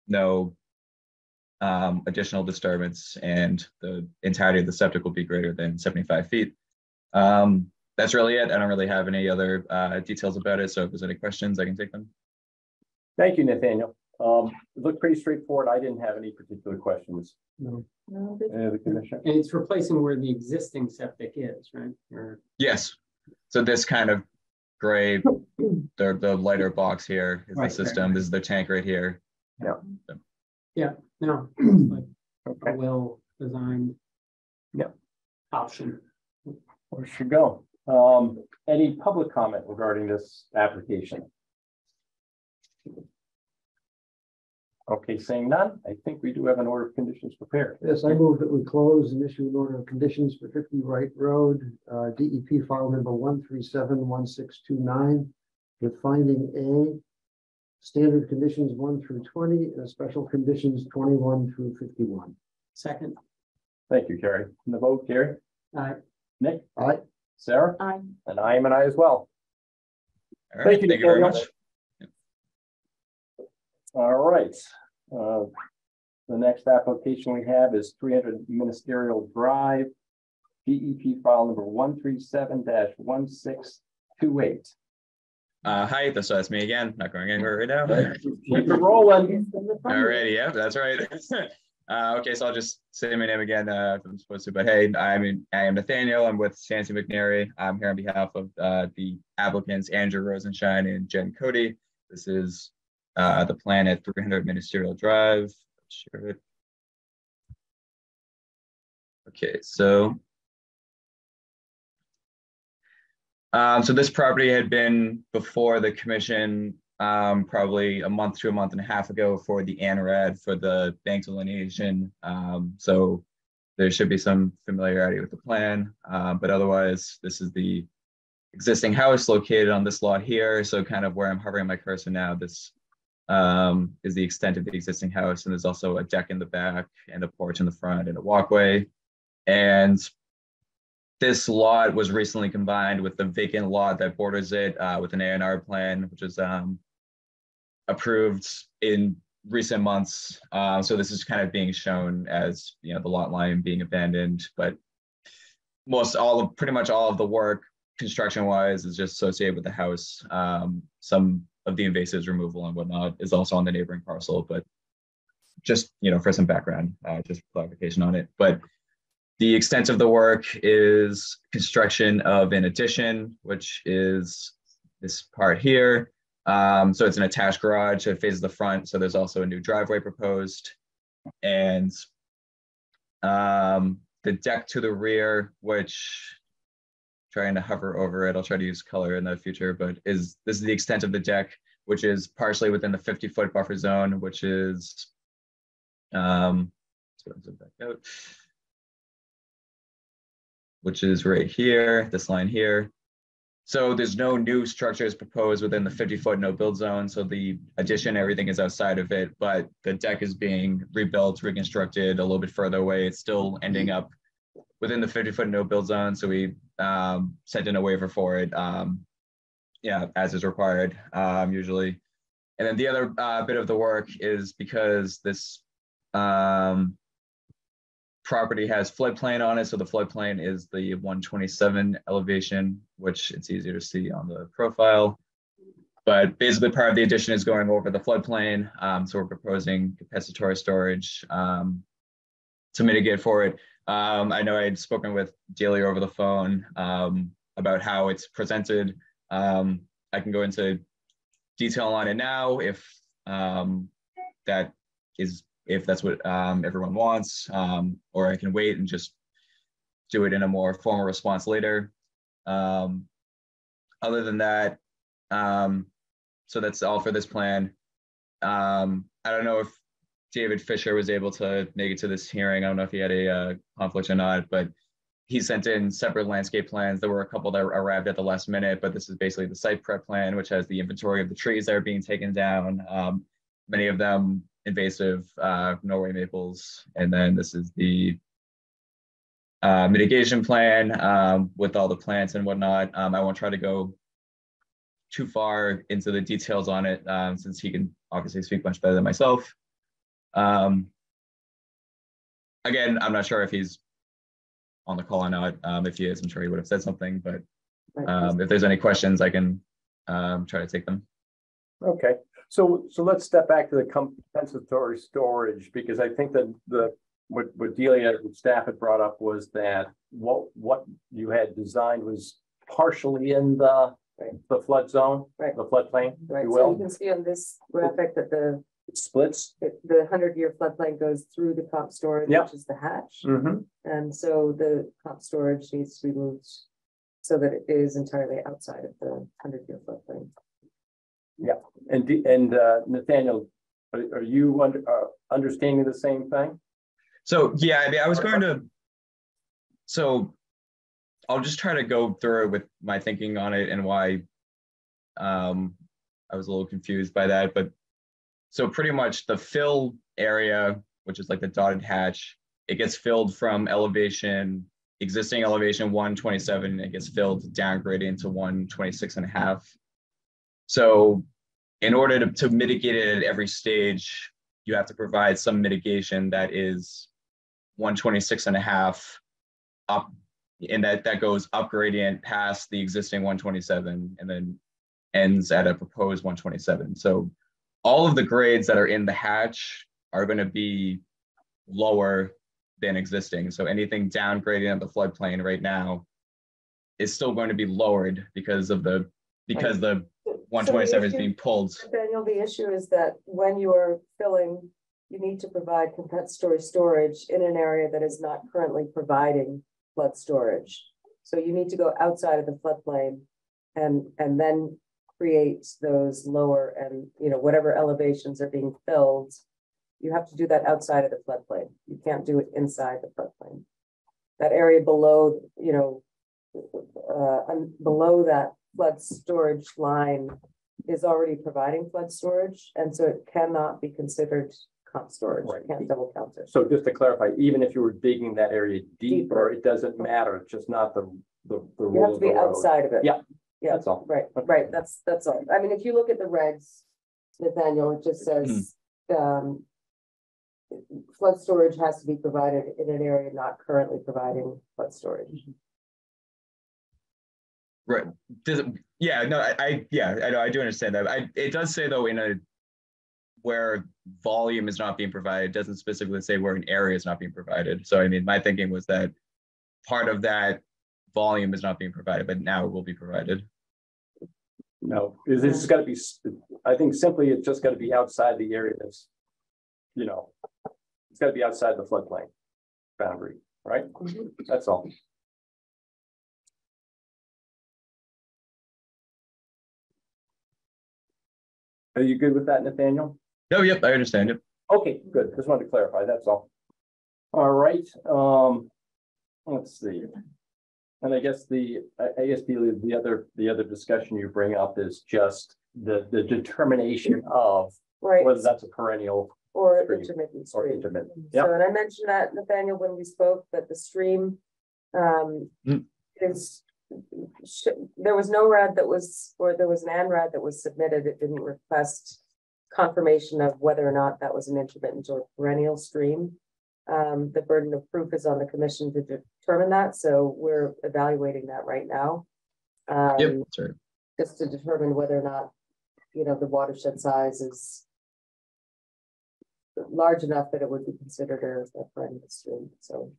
No additional disturbance, and the entirety of the septic will be greater than 75 feet. That's really it. I don't really have any other details about it, so if there's any questions, I can take them. Thank you, Nathaniel. It looked pretty straightforward. I didn't have any particular questions. No. The commissioner. And it's replacing where the existing septic is, right? Or... Yes. So this kind of gray, the lighter box here is the system. Right. This is the tank right here. Yeah. So. Yeah. No. Like okay. A well-designed. Yep. Option. Where should go? Any public comment regarding this application? Okay, saying none, I think we do have an order of conditions prepared. Yes, I move that we close and issue an order of conditions for 50 Wright Road, DEP file number 1371629, with finding A, standard conditions 1 through 20, and special conditions 21 through 51. Second. Thank you, Carrie. And the vote, Carrie? Aye. Nick? Aye. Sarah? Aye. And I am an aye as well. All right, thank you very much. All right. The next application we have is 300 Ministerial Drive, DEP file number 137-1628. Hi, that's me again. Not going anywhere right now. Keep it rolling. All right, yeah, that's right. Okay, so I'll just say my name again if I'm supposed to, but hey, I am Nathaniel. I'm with Sancy McNary. I'm here on behalf of the applicants, Andrew Rosenshine and Jen Cody. This is the plan at 300 Ministerial Drive. Share it. Okay, so this property had been before the commission probably a month to a month and a half ago for the ANRAD for the bank delineation. So there should be some familiarity with the plan, but otherwise this is the existing house located on this lot here. So kind of where I'm hovering my cursor now, this is the extent of the existing house, and there's also a deck in the back and a porch in the front and a walkway. And this lot was recently combined with the vacant lot that borders it with an A&R plan, which was approved in recent months. So this is kind of being shown as, you know, the lot line being abandoned, but pretty much all of the work construction-wise is just associated with the house. Some of the invasives removal and whatnot is also on the neighboring parcel, but just, you know, for some background, just for clarification on it. But the extent of the work is construction of an addition, which is this part here. So it's an attached garage that faces the front. So there's also a new driveway proposed, and the deck to the rear, which trying to hover over it. I'll try to use color in the future, but this is the extent of the deck, which is partially within the 50-foot buffer zone, which is, which is right here, this line here. So there's no new structures proposed within the 50-foot no build zone. So the addition, everything is outside of it, but the deck is being rebuilt, reconstructed a little bit further away. It's still ending up within the 50-foot no build zone. So we sent in a waiver for it, yeah, as is required usually. And then the other bit of the work is because this property has floodplain on it. So the floodplain is the 127 elevation, which it's easier to see on the profile. But basically part of the addition is going over the floodplain. So we're proposing compensatory storage to mitigate for it. I know I had spoken with Delia over the phone about how it's presented. I can go into detail on it now if that's what everyone wants, or I can wait and just do it in a more formal response later. Other than that, so that's all for this plan. I don't know if David Fisher was able to make it to this hearing. I don't know if he had a conflict or not, but he sent in separate landscape plans. There were a couple that arrived at the last minute, but this is basically the site prep plan, which has the inventory of the trees that are being taken down. Many of them invasive Norway maples. And then this is the mitigation plan with all the plants and whatnot. I won't try to go too far into the details on it since he can obviously speak much better than myself. Again, I'm not sure if he's on the call or not. If he is, I'm sure he would have said something, but if there's any questions, I can try to take them. Okay, so let's step back to the compensatory storage, because I think that what Delia and staff had brought up was that what you had designed was partially in the flood zone, the floodplain, Right, if you so will. you can see on this graphic that the It splits. 100-year floodplain goes through the comp storage, Yep. which is the hatch. Mm-hmm. And so the comp storage needs to be moved so that it is entirely outside of the 100-year floodplain. And Nathaniel, are you understanding the same thing? So yeah, I mean, I was going to, so I'll just try to go through it with my thinking on it and why I was a little confused by that. But so pretty much the fill area, which is like the dotted hatch, it gets filled from existing elevation 127, it gets filled downgrading into 126.5. So in order to mitigate it at every stage, you have to provide some mitigation that is 126.5 up, and that goes up gradient past the existing 127 and then ends at a proposed 127. So all of the grades that are in the hatch are going to be lower than existing. So anything downgrading at the floodplain right now is still going to be lowered because the 127 is being pulled. Daniel, the issue is that when you are filling, you need to provide compensatory storage in an area that is not currently providing flood storage. So you need to go outside of the floodplain and then create those lower and, whatever elevations are being filled. You have to do that outside of the floodplain. You can't do it inside the floodplain. That area below, below that flood storage line is already providing flood storage, and so it cannot be considered comp storage. Right. You can't double count it. So just to clarify, even if you were digging that area deeper, it doesn't matter. It's just not the You have to be outside of it. Yeah. Yeah, That's all. right, Okay. right. That's all. I mean, if you look at the regs, Nathaniel, it just says flood storage has to be provided in an area not currently providing flood storage. Right. Yeah, no, I know, I do understand that. It does say though where volume is not being provided, it doesn't specifically say where an area is not being provided. So I mean, my thinking was that part of that volume is not being provided, but now it will be provided. No, it's got to be, I think simply it's just got to be outside the area that's, it's got to be outside the floodplain boundary, right? That's all. Are you good with that, Nathaniel? No, yep, I understand it. Okay, good. Just wanted to clarify, that's all. All right, let's see. And I guess the other discussion you bring up is just the determination of whether that's a perennial or stream intermittent or stream. intermittent. So, and I mentioned that, Nathaniel, when we spoke, that the stream is, there was no RAD that was, or there was an ANRAD that was submitted. It didn't request confirmation of whether or not that was an intermittent or perennial stream. The burden of proof is on the commission to determine that. So we're evaluating that right now. Yep, sorry. Just to determine whether or not, the watershed size is large enough that it would be considered a perennial stream. So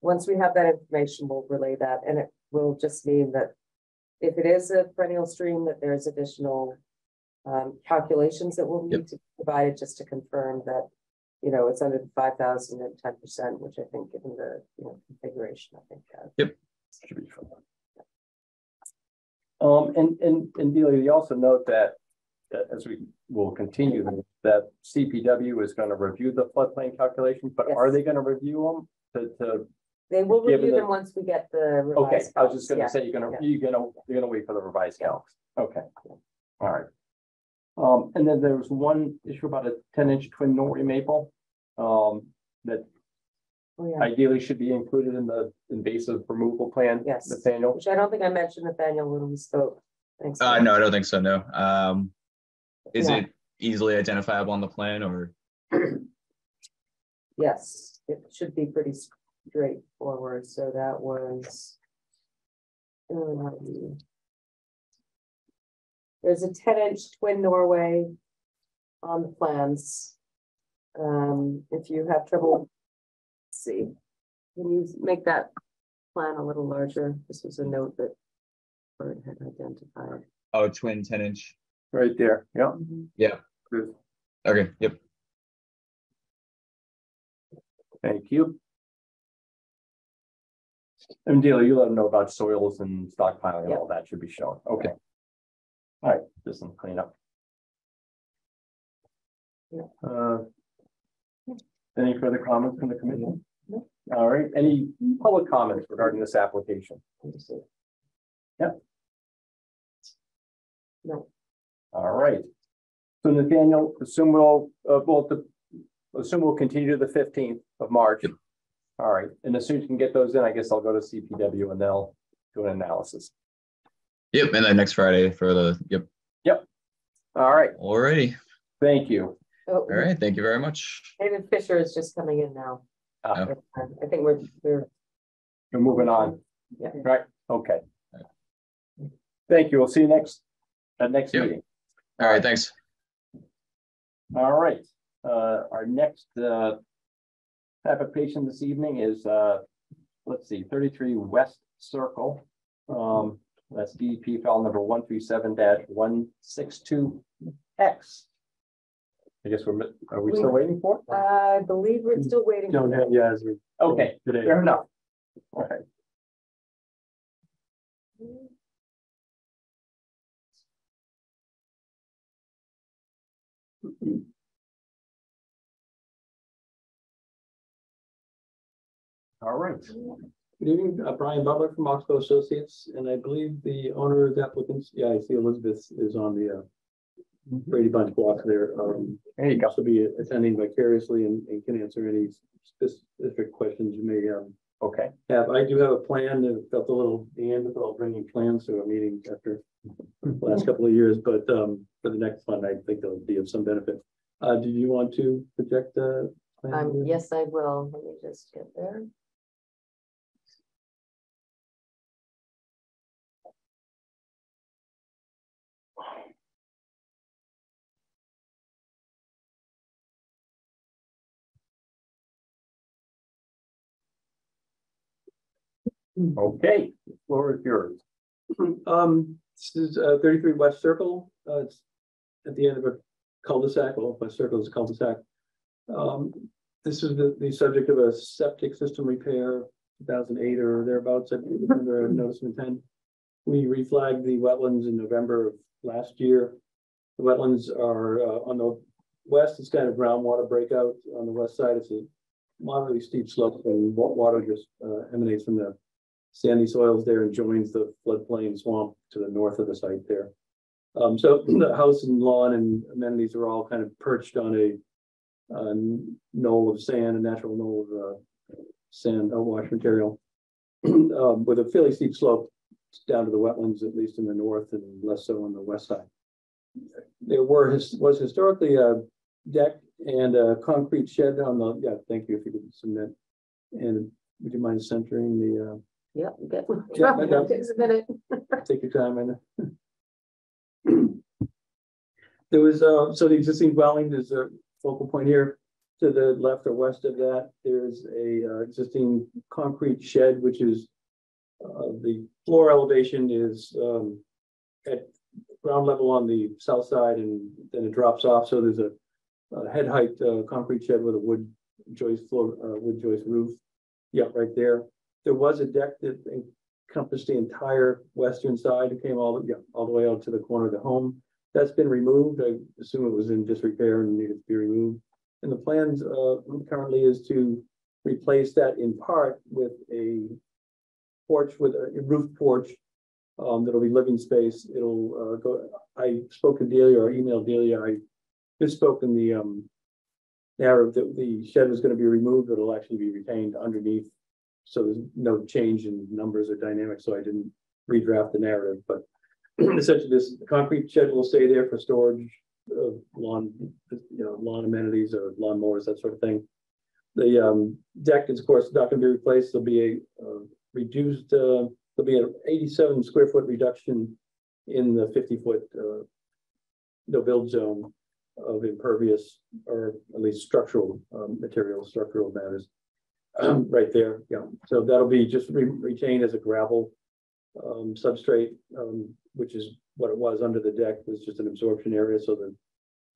once we have that information, we'll relay that, and it will just mean that if it is a perennial stream, that there's additional calculations that will need to be provided just to confirm that, it's under the 5,000 and 10%, which I think given the configuration, I think yep, should be fine. And Delia, you also note that as we will continue, that CPW is going to review the floodplain calculations, but are Yes. they going to review them to They will Given review the- them once we get the okay, revised. I was just gonna calcs, say, you're gonna wait for the revised calcs. Okay, all right. And then there was one issue about a 10-inch twin Norway maple, that Oh, yeah. ideally should be included in the invasive removal plan. Yes. Nathaniel. Which I don't think I mentioned Nathaniel when we spoke. Thanks. No, I don't think so, no. Is No. it easily identifiable on the plan or? Yes, it should be pretty straightforward. So that was. There's a 10-inch twin Norway on the plans. If you have trouble, let's see, can you make that plan a little larger? This was a note that Bert had identified. Oh, twin 10-inch. Right there, yeah. Yeah. Good. Okay, yep. Thank you. And Delia, you let them know about soils and stockpiling and Yep. all that should be shown. Okay. All right, just some cleanup. Yep. Any further comments from the commission? No. All right, any public comments regarding this application? Yep. No. All right. So Nathaniel, assume we'll continue to the 15th of March. Yep. All right, and as soon as you can get those in, I guess I'll go to CPW and they'll do an analysis. Yep, and then next Friday for the, yep. All right, Alrighty. thank you. Oh, All right, thank you very much. David Fisher is just coming in now. Ah. I think we're We're moving on. Yeah. Right, okay. Thank you. We'll see you next Yep. meeting. All right, thanks. All right, our next application this evening is let's see, 33 West Circle. That's DEP file number 137-162X. I guess are we still waiting for it? I believe we're still waiting. for that. yeah, okay, fair enough. All right. All right. Good evening, Brian Butler from Oxbow Associates, and I believe the owner of the applicants, yeah, I see Elizabeth is on the Brady Bunch block there. There you go. She'll be attending vicariously and can answer any specific questions you may Okay. have. I do have a plan that felt a little damned, but I'll bring you plans to a meeting after the last couple of years, but for the next one, I think they'll be of some benefit. Do you want to project the plan? Yes, I will. Let me just get there. Okay, the floor is yours. This is 33 West Circle. It's at the end of a cul-de-sac. Well, West Circle is a cul-de-sac. This is the subject of a septic system repair, 2008 or thereabouts, under a notice of intent. We reflagged the wetlands in November of last year. The wetlands are on the west. It's kind of groundwater breakout. On the west side, it's a moderately steep slope, and water just emanates from the sandy soils there and joins the floodplain swamp to the north of the site there. So the house and lawn and amenities are all kind of perched on a knoll of sand, a natural knoll of sand wash material, with a fairly steep slope down to the wetlands, at least in the north, and less so on the west side. There was historically a deck and a concrete shed on the, yeah, thank you if you could submit. And would you mind centering the Yeah, get Yeah, I know. takes a minute. take your time and there was so the existing dwelling is a focal point here. To the left or west of that, there's a existing concrete shed, which is the floor elevation is at ground level on the south side, and then it drops off. So there's a head height concrete shed with a wood joist floor, wood joist roof. Yeah, right there. There was a deck that encompassed the entire western side. It came all the way out to the corner of the home. That's been removed. I assume it was in disrepair and needed to be removed. And the plans currently is to replace that in part with a porch, with a roof porch that'll be living space. It'll go. I spoke to Delia or emailed Delia. I misspoke in the narrative that the shed was going to be removed. It'll actually be retained underneath. So there's no change in numbers or dynamics. So I didn't redraft the narrative, but essentially this concrete shed will stay there for storage of lawn, lawn amenities or lawn mowers, that sort of thing. The deck is of course not going to be replaced. There'll be a reduced, there'll be an 87 square foot reduction in the 50-foot no build zone of impervious or at least structural materials, structural matters right there. Yeah, so that'll be just retained as a gravel substrate, which is what it was under the deck, was just an absorption area, so that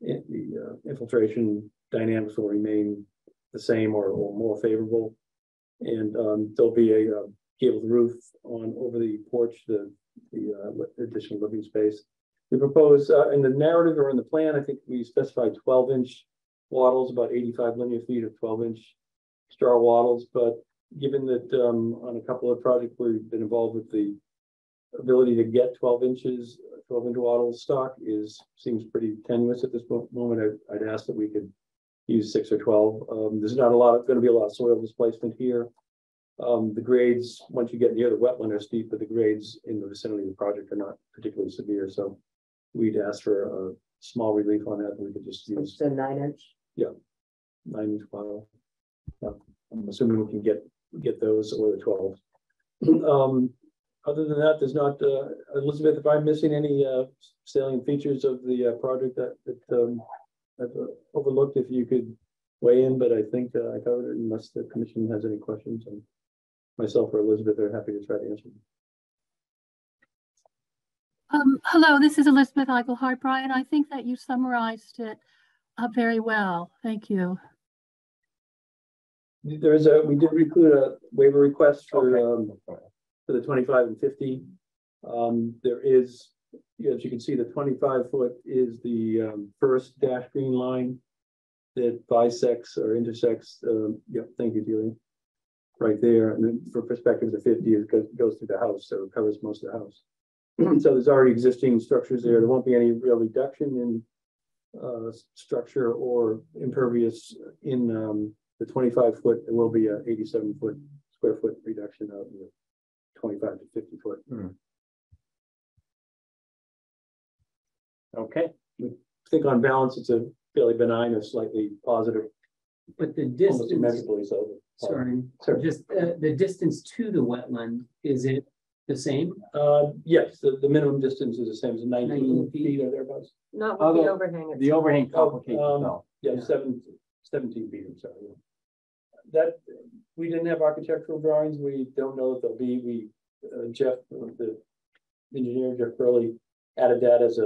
the infiltration dynamics will remain the same or more favorable. And there'll be a gabled roof on over the porch, the additional living space. We propose in the narrative or in the plan, I think we specified 12-inch wattles, about 85 linear feet of 12-inch straw wattles. But given that on a couple of projects we've been involved with, the ability to get 12-inch wattle stock seems pretty tenuous at this moment. I'd ask that we could use 6 or 12. There's not going to be a lot of soil displacement here. The grades, once you get near the wetland, are steep, but the grades in the vicinity of the project are not particularly severe. So we'd ask for a small relief on that. We could just use a 9-inch. Yeah, 9-inch wattle. I'm assuming we can get those or the 12. Other than that, there's not, Elizabeth, if I'm missing any salient features of the project that I've overlooked, if you could weigh in, but I think I covered it unless the commission has any questions. And myself or Elizabeth are happy to try to answer them. Hello, this is Elizabeth Eichelhart. Brian, I think that you summarized it very well. Thank you. We did include a waiver request for the 25 and 50. There is, as you can see, the 25-foot is the first dash green line that bisects or intersects. Thank you, Delia. Right there, and then for perspective, the 50 goes through the house, so it covers most of the house. So there's already existing structures there. There won't be any real reduction in structure or impervious in the 25-foot. There will be a 87 square foot reduction out in the 25 to 50 foot. Okay. I think on balance, it's a fairly benign or slightly positive. But the distance, so. sorry, just the distance to the wetland, is it the same? Yes, the minimum distance is the same as 19 feet or thereabouts. Not with the overhang. The overhang complicates itself. Yeah, 17 feet, I'm sorry. That we didn't have architectural drawings. We don't know if there'll be. Jeff, the engineer, Jeff Burley, added that as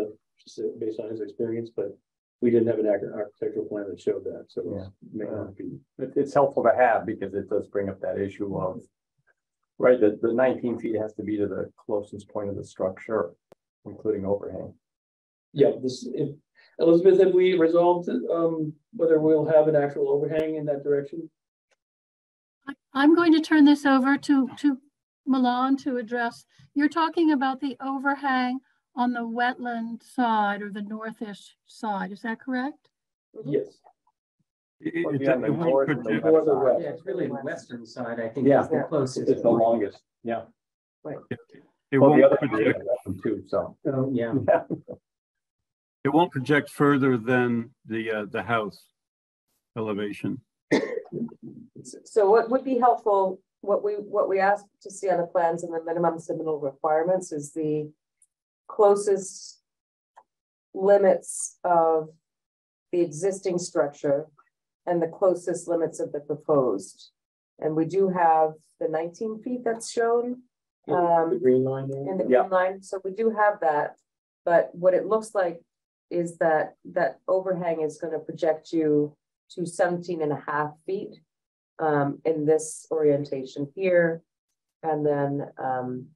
based on his experience, but we didn't have an architectural plan that showed that. So it may not be. It's helpful to have because it does bring up that issue of, right, the 19 feet has to be to the closest point of the structure, including overhang. Yeah, Elizabeth, have we resolved whether we'll have an actual overhang in that direction? I'm going to turn this over to Milan to address. You're talking about the overhang on the wetland side or the northish side. Is that correct? Yes. It's really the western side, I think, is the closest. It's the longest. Yeah. Right. It won't the other project too. So. Yeah. It won't project further than the house elevation. So what would be helpful, what we asked to see on the plans and the minimum submittal requirements is the closest limits of the existing structure and the closest limits of the proposed. And we do have the 19 feet that's shown. The green line there? In the green line. So we do have that. But what it looks like is that overhang is going to project you to 17.5 feet in this orientation here. And then,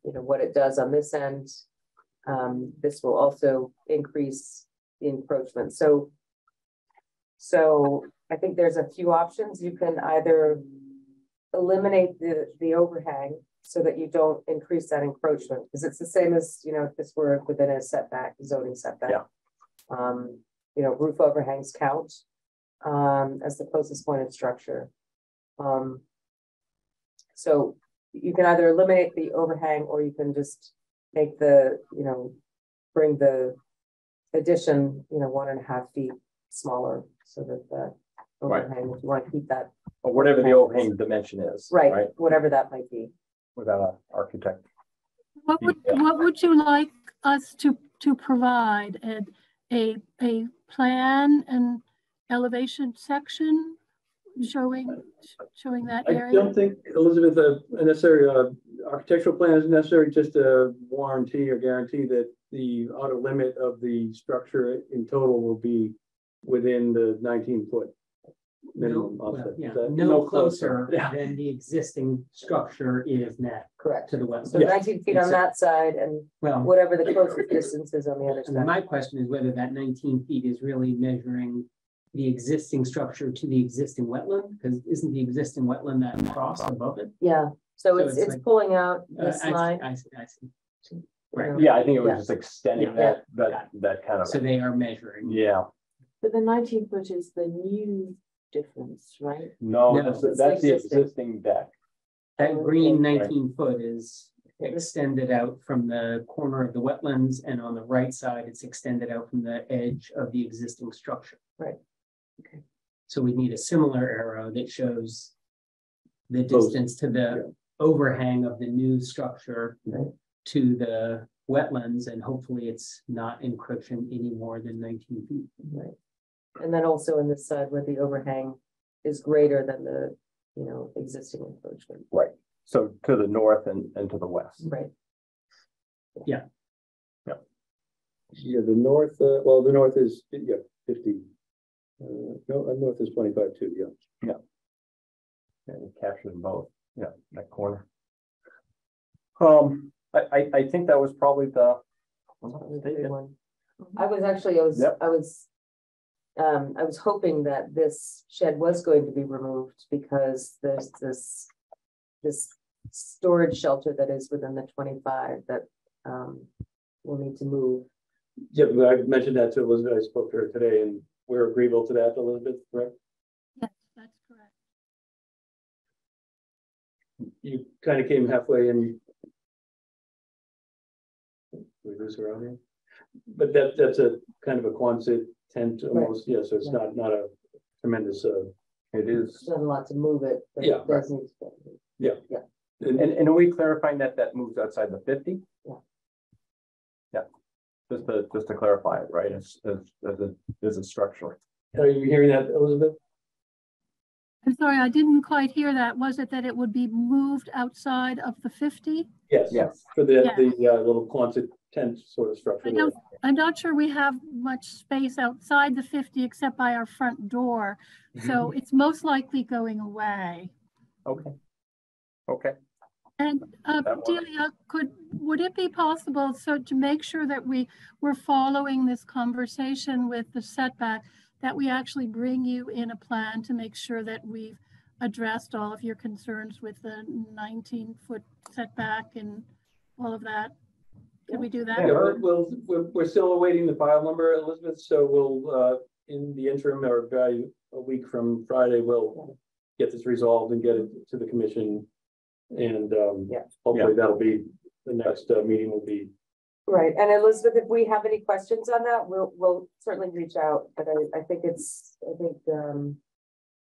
what it does on this end, this will also increase the encroachment. So I think there's a few options. You can either eliminate the overhang so that you don't increase that encroachment, because it's the same as, if this were within a setback, zoning setback. Yeah. Roof overhangs count as the closest point of structure. So you can either eliminate the overhang, or you can just make bring the addition, 1.5 feet smaller, so that the overhang, if you want to keep that. Or whatever the overhang dimension is. Right, whatever that might be. Without an architect. What would you like us to provide? A plan and elevation section showing that area? I don't think, Elizabeth, a necessary architectural plan is necessary, just a warranty or guarantee that the outer limit of the structure in total will be within the 19-foot minimum offset. No closer than the existing structure is net. Correct. To the west. So 19 feet on that side, and whatever the closest distance is on the other side. My question is whether that 19 feet is really measuring the existing structure to the existing wetland, because isn't the existing wetland that cross above it? Yeah. So it's like, pulling out this line. I see. Right. Yeah, I think it was just extending that kind of. So they are measuring. Yeah. But the 19 foot is the new difference, right? No, that's the existing deck. That green 19 foot is extended out from the corner of the wetlands, and on the right side, it's extended out from the edge of the existing structure. Right. Okay. So we need a similar arrow that shows the distance to the overhang of the new structure to the wetlands, and hopefully it's not encroaching any more than 19 feet. Right. And then also in this side where the overhang is greater than the, existing encroachment. Right. So to the north and to the west. Right. Yeah. Yeah. Yeah, the north, the north is 50. No, north is 25 too, Yeah. And it captures both. Yeah, that corner. I think that was probably the one. I was hoping that this shed was going to be removed, because there's this storage shelter that is within the 25 that we'll need to move. Yeah, but I mentioned that to Elizabeth. I spoke to her today, and we're agreeable to that, Elizabeth, correct? Yes, that's correct. You kind of came halfway in. We lose her out here. But that's a kind of a Quonset tent almost, yeah, so it's not a tremendous, it is. Not a lot to move it, but it does need to Yeah. Yeah. And are we clarifying that moves outside the 50? Yeah. Yeah. Just to clarify it, right? As a structure. Are you hearing that, Elizabeth? I'm sorry, I didn't quite hear that. Was it that it would be moved outside of the 50? Yes. Yes. For the little Quonset tent sort of structure. I'm not sure we have much space outside the 50 except by our front door. So it's most likely going away. Okay. Okay. And Delia, would it be possible, so to make sure that we're following this conversation with the setback, that we actually bring you in a plan to make sure that we've addressed all of your concerns with the 19-foot setback and all of that? Can we do that? Yeah, we're still awaiting the file number, Elizabeth, so we'll, in the interim, or by a week from Friday, we'll get this resolved and get it to the commission. And hopefully that'll be, the next meeting will be. Right, and Elizabeth, if we have any questions on that, we'll certainly reach out, but I think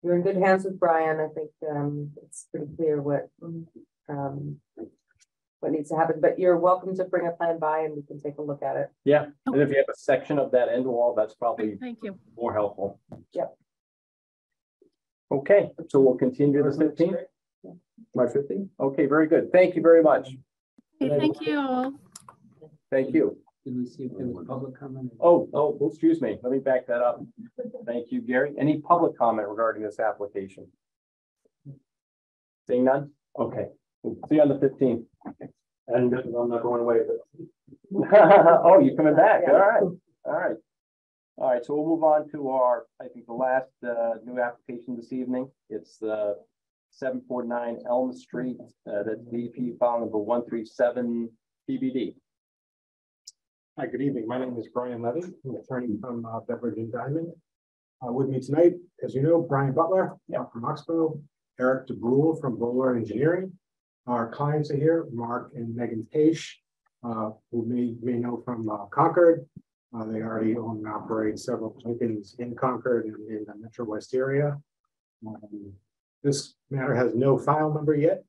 you're in good hands with Brian. I think it's pretty clear what needs to happen, but you're welcome to bring a plan by and we can take a look at it. Yeah, and if you have a section of that end wall, that's probably more helpful. Yep. Okay, so we'll continue this 15th. March 15th. Okay, very good. Thank you very much. Okay, thank you all. Thank you. Did we see if there was public comment? Oh, excuse me. Let me back that up. Thank you, Gary. Any public comment regarding this application? Seeing none? Okay. We'll see you on the 15th. And I'm not going away, but Oh, you're coming back. All right. All right. All right. So we'll move on to our, I think, the last new application this evening. It's the 749 Elm Street. That's DP file number 137 PBD. Hi, good evening. My name is Brian Levy. I'm an attorney from Beveridge and Diamond. With me tonight, as you know, Brian Butler from Oxbow, Eric DeBrule from Bowler Engineering. Our clients are here, Mark and Megan Page, who may know from Concord. They already own and operate several companies in Concord and in the Metro West area. This matter has no file number yet,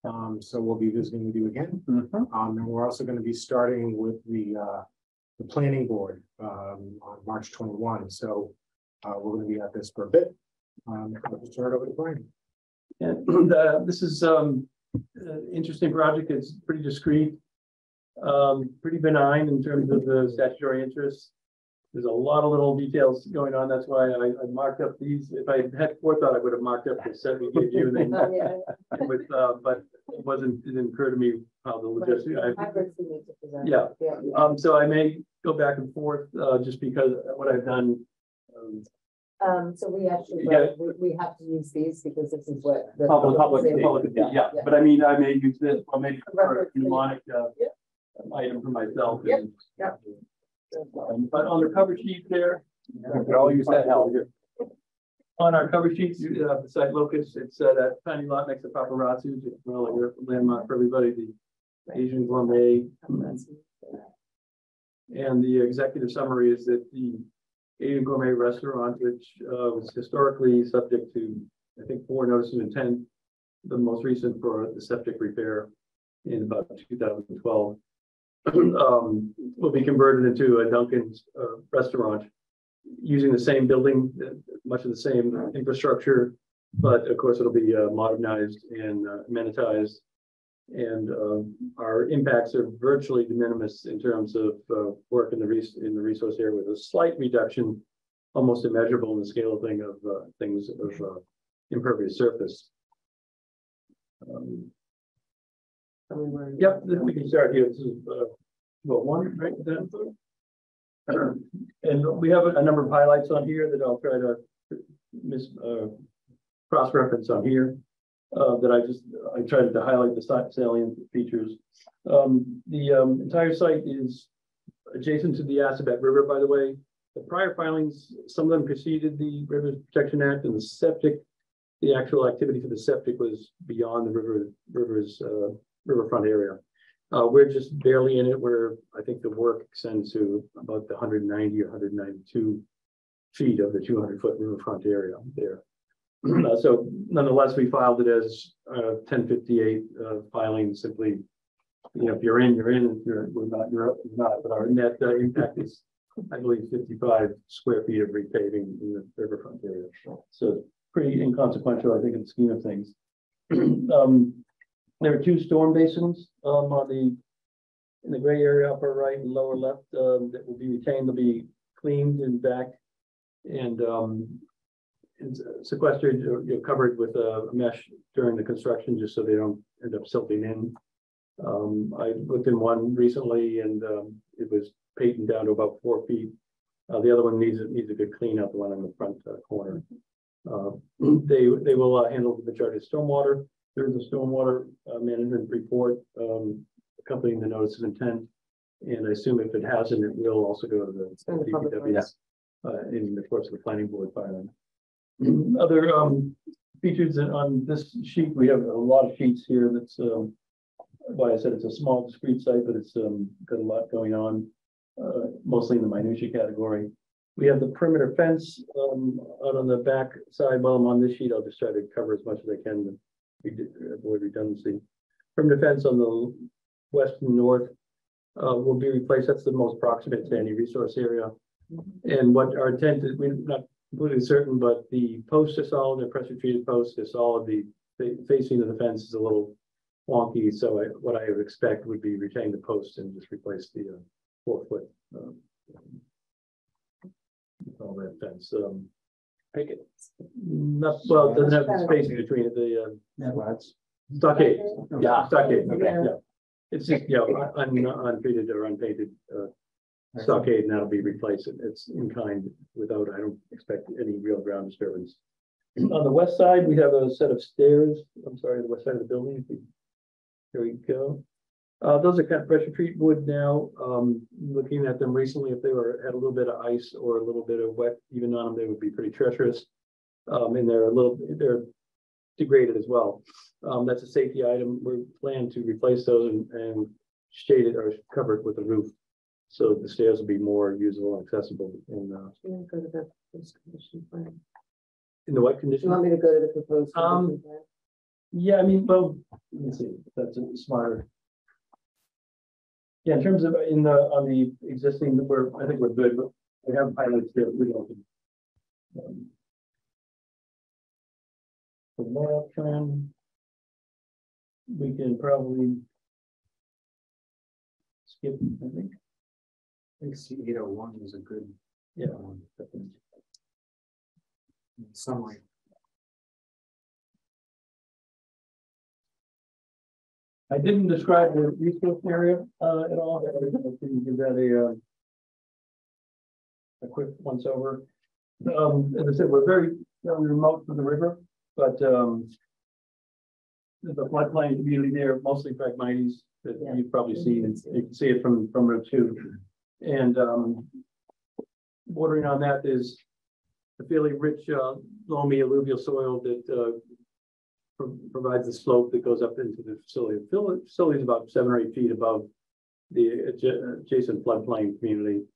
so we'll be visiting with you again. And we're also going to be starting with the planning board on March 21. So we're going to be at this for a bit. I'll just turn it over to Brian. And this is an interesting project. It's pretty discreet, pretty benign in terms of the statutory interests. There's a lot of little details going on. That's why I marked up these. If I had forethought, I would have marked up the set we gave you. And then, but it didn't occur to me how the logistics. Yeah. So I may go back and forth just because what I've done. So we actually we have to use these because this is what the public yeah. But I mean, I may use this. I'll make a mnemonic item for myself. But on the cover sheet there, we could all use that help. On our cover sheets, you have the site locus. It's that tiny lot next to Paparazzi's. It's really a landmark for everybody. The Asian Gourmet. And the executive summary is that the Asian Gourmet restaurant, which was historically subject to, I think, 4 notices of intent, the most recent for the septic repair in about 2012, will be converted into a Dunkin's restaurant using the same building, much of the same infrastructure, but of course it'll be modernized and amenitized. And our impacts are virtually de minimis in terms of work in the resource area, with a slight reduction, almost immeasurable in the scale of things of impervious surface. Yep, we can start here. This is one, right? And we have a number of highlights on here that I'll try to cross-reference on here. That I tried to highlight the salient features. The entire site is adjacent to the Assabet River, by the way. The prior filings, some of them preceded the Rivers Protection Act, and the actual activity for the septic was beyond the riverfront area. We're just barely in it, where I think the work extends to about the 190 or 192 feet of the 200-foot riverfront area there. So nonetheless, we filed it as 1058 filing. Simply, if you're in, you're in. If we're not, you're not. But our net impact is, I believe, 55 square feet of repaving in the riverfront area. So pretty inconsequential, I think, in the scheme of things. There are 2 storm basins in the gray area, upper right and lower left, that will be retained. They'll be cleaned and back and sequestered, covered with a mesh during the construction, just so they don't end up silting in. I looked in one recently, and it was patent down to about 4 feet. The other one needs a good clean out, the one in the front corner. They will handle the majority of stormwater. There's a stormwater management report accompanying the notice of intent, and I assume if it hasn't, it will also go to the DPW in the course of the planning board filing. Other features on this sheet, we have a lot of sheets here. That's why I said it's a small discrete site, but it's got a lot going on, mostly in the minutia category. We have the perimeter fence out on the back side. While I'm on this sheet, I'll just try to cover as much as I can to avoid redundancy. Perimeter fence on the west and north will be replaced. That's the most proximate to any resource area. And what our intent is, we're not completely certain, but the posts are solid, the pressure treated posts are solid. The facing of the fence is a little wonky, so what I would expect would be retain the post and just replace the 4-foot all that fence. Picket. Not well. It doesn't have the spacing between it. The Stockade, yeah, stockade, okay, Yeah. yeah. It's just, you know, untreated or unpainted, stockade, and that'll be replaced. It's in kind without, I don't expect any real ground disturbance. On the west side, we have a set of stairs, I'm sorry, the west side of the building. Here we go. Those are kind of pressure treated wood now. Looking at them recently, if they had a little bit of ice or a little bit of wet even on them, they would be pretty treacherous. And they're degraded as well. That's a safety item. We plan to replace those and shade it or cover it with a roof, so the stairs will be more usable and accessible. In Go to the first condition plan. in the what Do condition? you want me to go to the proposed condition plan? Yeah, I mean, well, let me see. That's a smarter. Yeah, in terms of on the existing, I think we're good, but we have highlights there. We don't. The layout plan, we can probably skip, I think. I think C801 is a good. Yeah. Summary. I didn't describe the resource area at all. I can give that a quick once over. As I said, we're very remote from the river, but there's a floodplain community there, mostly Phragmites that you've probably seen. You can see it from Route 2. And bordering on that is a fairly rich loamy alluvial soil that provides the slope that goes up into the facility. The facility is about 7 or 8 feet above the adjacent floodplain community.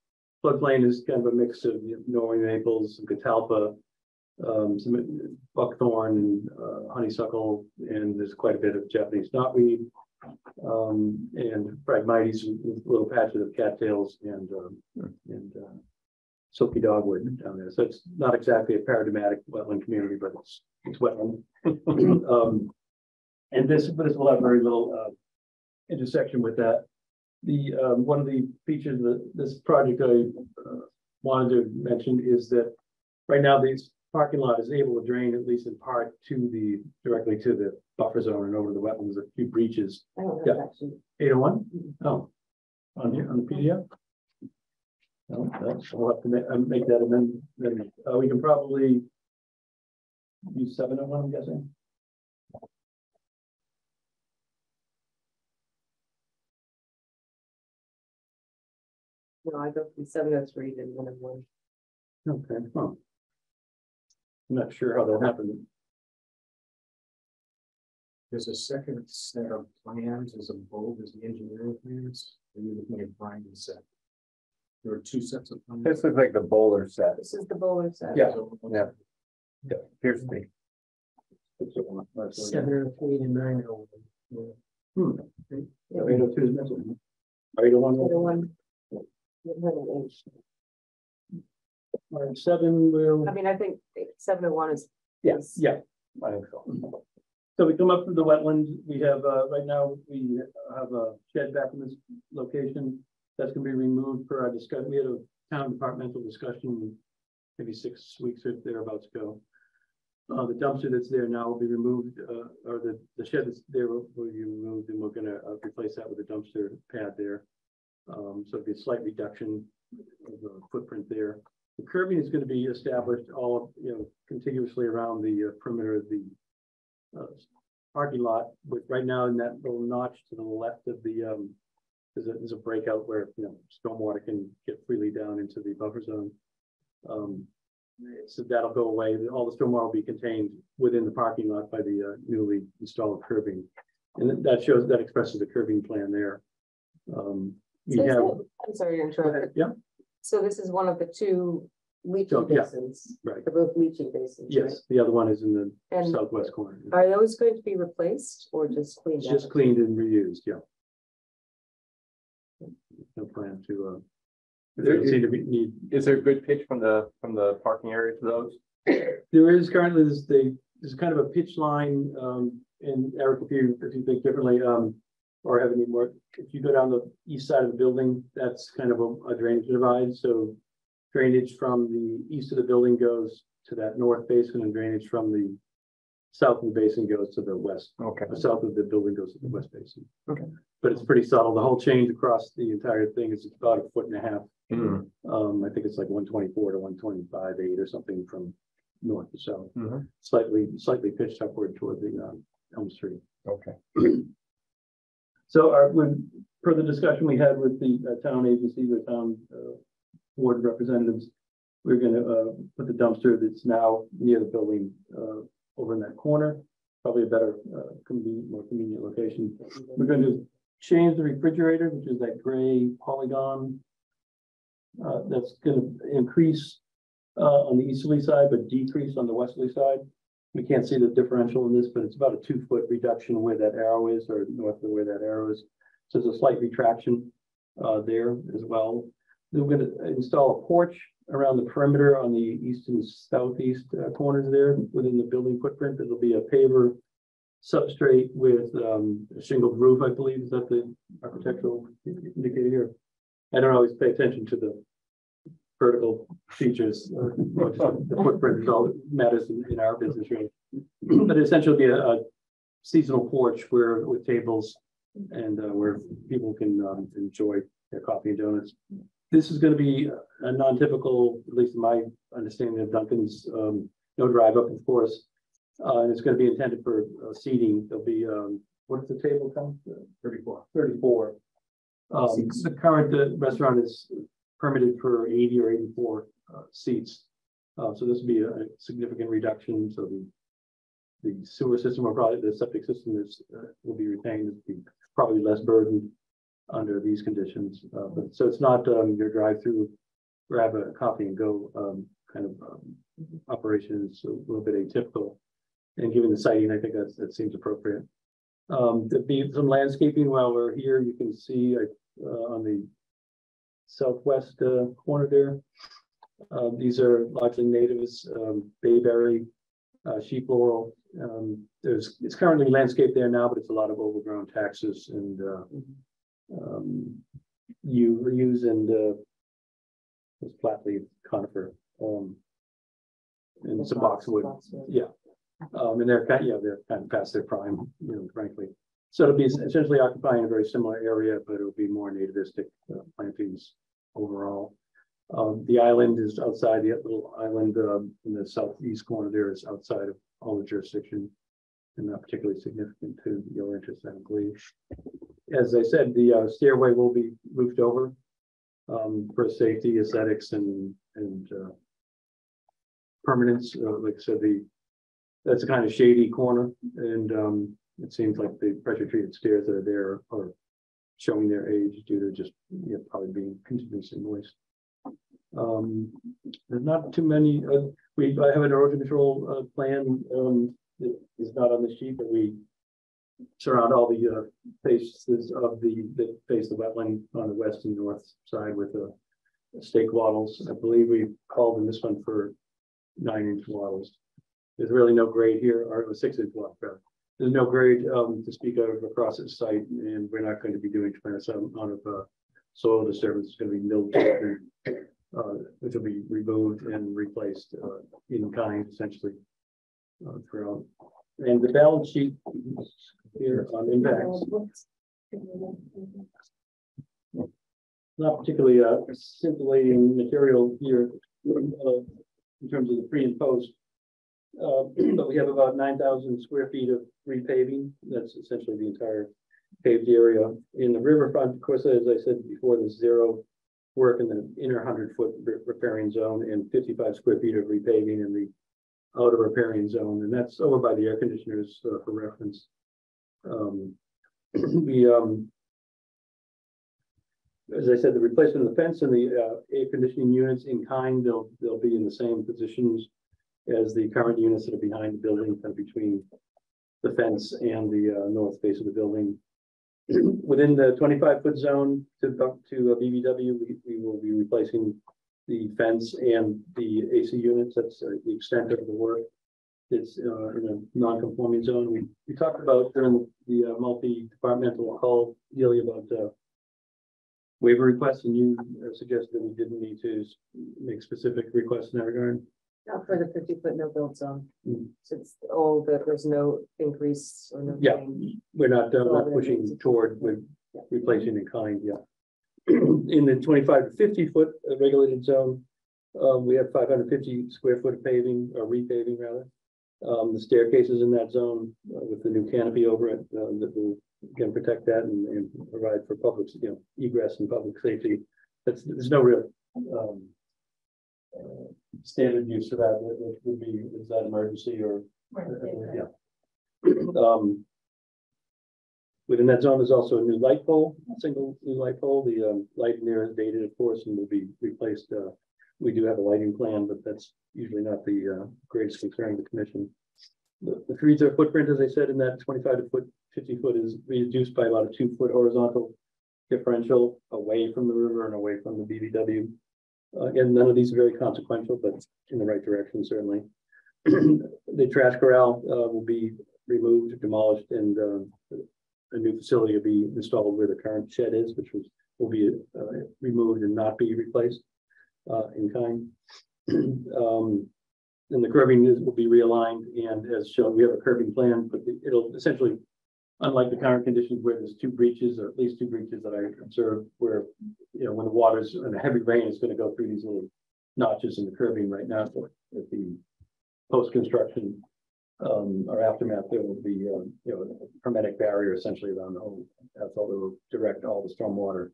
Floodplain is kind of a mix of Norway maples, some catalpa, some buckthorn, honeysuckle, and there's quite a bit of Japanese knotweed, and Phragmites with little patches of cattails and silky dogwood down there. So it's not exactly a paradigmatic wetland community, but it's wetland. And this will have very little intersection with that. The one of the features of this project I wanted to mention is that right now this parking lot is able to drain at least in part directly to the buffer zone and over the wetlands. A few breaches. I don't have that sheet. 801? Oh, on here on the PDF. No, we'll have to make that amendment. Then we can probably use 701, I'm guessing. No, I go from 703 to 101. Okay. Huh. I'm not sure how that happened. There's a second set of plans as bold as the engineering plans. Are you looking at Brian said? There are 2 sets of plans. This looks like the bowler set. This is the bowler set. Yeah. Yeah. Appears to be. 703 to 901. Yeah. 802 is missing. 801. 801. All right, 7 will. I mean, I think 701 is. Yes, yeah, I think so. So we come up to the wetland. We have right now we have a shed back in this location that's going to be removed per our discussion. We had a town departmental discussion maybe 6 weeks or thereabouts ago. The dumpster that's there now will be removed, or the shed that's there will be removed, and we're going to replace that with a dumpster pad there. So it'll be a slight reduction of the footprint there. The curbing is going to be established all contiguously around the perimeter of the parking lot. With right now in that little notch to the left of the there's a breakout where stormwater can get freely down into the buffer zone. So that'll go away. All the stormwater will be contained within the parking lot by the newly installed curbing, and that expresses the curbing plan there. I'm sorry to interrupt. Yeah. So this is one of the 2 leaching basins. Right. They're both leaching basins. Yes, right? the other one is in the And southwest corner. Are those going to be replaced or just cleaned out? Just cleaned and reused. Yeah. No plan to. Is there a good pitch from the parking area to those? There is currently there's kind of a pitch line, and Eric, if you think differently, or have any more, if you go down the east side of the building, that's kind of a drainage divide. So drainage from the east of the building goes to that north basin, and drainage from the south of the basin goes to the west. Okay. The south of the building goes to the west basin. Okay. But it's pretty subtle. The whole change across the entire thing is about 1.5 feet. Mm. I think it's like 124 to 125.8 or something from north to south. Mhm. Slightly pitched upward toward the Elm Street. Okay. So per the discussion we had with the town agency, the town board representatives, we're going to put the dumpster that's now near the building over in that corner, probably a better, more convenient location. We're going to change the refrigerator, which is that gray polygon. That's going to increase on the easterly side, but decrease on the westerly side. We can't see the differential in this, but it's about a 2-foot reduction where that arrow is, or north of where that arrow is. So there's a slight retraction there as well. Then we're going to install a porch around the perimeter on the east and southeast corners there within the building footprint. It'll be a paver substrate with a shingled roof, I believe. Is that the architectural indicator here? I don't always pay attention to the vertical features. The footprint is all that matters in our business, really. But essentially be a seasonal porch with tables and where people can enjoy their coffee and donuts. This is going to be a non-typical, at least in my understanding of Dunkin's, no drive up, of course. And it's going to be intended for seating. There'll be, what is the table count? 34. 34. The current restaurant is permitted for 80 or 84 seats. So this will be a significant reduction. So the sewer system, or probably the septic system, will be retained. It'll be probably less burdened under these conditions. But so it's not your drive-through, grab a coffee and go kind of operation. It's a little bit atypical. And given the siting, I think that seems appropriate. There'll be some landscaping while we're here. You can see on the southwest corner there. These are largely natives, bayberry, sheep laurel. It's currently landscaped there now, but it's a lot of overgrown taxus and yews and flatleaf conifer and some boxwood. Yeah. And they're kind of past their prime, frankly. So it'll be essentially occupying a very similar area, but it'll be more nativistic plantings overall. The island is outside, the little island in the southeast corner there is outside of all the jurisdiction and not particularly significant to your interest, I believe. As I said, the stairway will be roofed over for safety, aesthetics, and permanence. Like I said, that's a kind of shady corner, and it seems like the pressure treated stairs that are there are showing their age due to just probably being continuously moist. There's not too many. I have an erosion control plan. It is not on the sheet, but we surround all the faces of the face the wetland on the west and north side with stake wattles. I believe we called in this one for 9-inch wattles. There's really no grade here, or 6-inch wattle, rather. There's no grade to speak of across the site, and we're not going to be doing tremendous amount of soil disturbance. It's going to be mildew, which will be removed and replaced in kind, essentially, throughout. And the balance sheet here on impacts. Not particularly scintillating material here in terms of the pre and post. But we have about 9,000 square feet of repaving. That's essentially the entire paved area. In the riverfront, of course, as I said before, there's zero work in the inner 100-foot riparian zone and 55 square feet of repaving in the outer riparian zone. And that's over by the air conditioners for reference. As I said, the replacement of the fence and the air conditioning units in kind, they'll be in the same positions as the current units that are behind the building, kind of between the fence and the north face of the building. Within the 25-foot zone to BBW, we will be replacing the fence and the AC units. That's the extent of the work. It's in a non-conforming zone. We talked about during the multi-departmental call, Delia, about waiver requests, and you suggested that we didn't need to make specific requests in that regard. Not for the 50-foot no build zone. Mm. So it's all that there's no increase or no. Yeah, change. we're not Well, pushing toward with Yeah. replacing in kind, yeah. In the 25 to 50 foot regulated zone, we have 550 square foot paving or repaving rather. The staircases in that zone with the new canopy over it that will again protect that and provide for public, egress and public safety. There's no real standard use for that. It would be, is that emergency or yeah. Within that zone, there's also a new light pole, a single new light pole. The light in there is dated, of course, and will be replaced. We do have a lighting plan, but that's usually not the greatest concern of the commission. The 3-0 footprint, as I said, in that 25 to 50 foot is reduced by about a 2-foot horizontal differential away from the river and away from the BBW. Again, none of these are very consequential, but in the right direction, certainly. The trash corral will be removed, demolished, and a new facility will be installed where the current shed is, which will be removed and not be replaced in kind. And the curbing will be realigned, and as shown, we have a curbing plan, but it'll essentially, unlike the current conditions where there's 2 breaches, or at least 2 breaches that I observed, where when the water's in a heavy rain, it's going to go through these little notches in the curbing right now. So at the post-construction or aftermath, there will be a hermetic barrier essentially around the whole. That's all that will direct all the storm water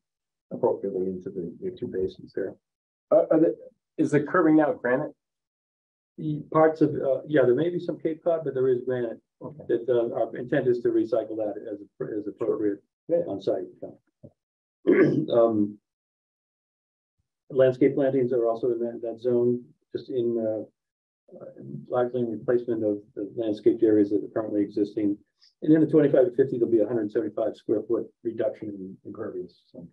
appropriately into the 2 basins there. Is the curbing now granite? The parts of there may be some Cape Cod, but there is granite. Okay. That our intent is to recycle that as appropriate on site. Landscape plantings are also in that zone, just in largely in replacement of the landscaped areas that are currently existing. And in the 25 to 50, there'll be 175 square foot reduction in impervious. So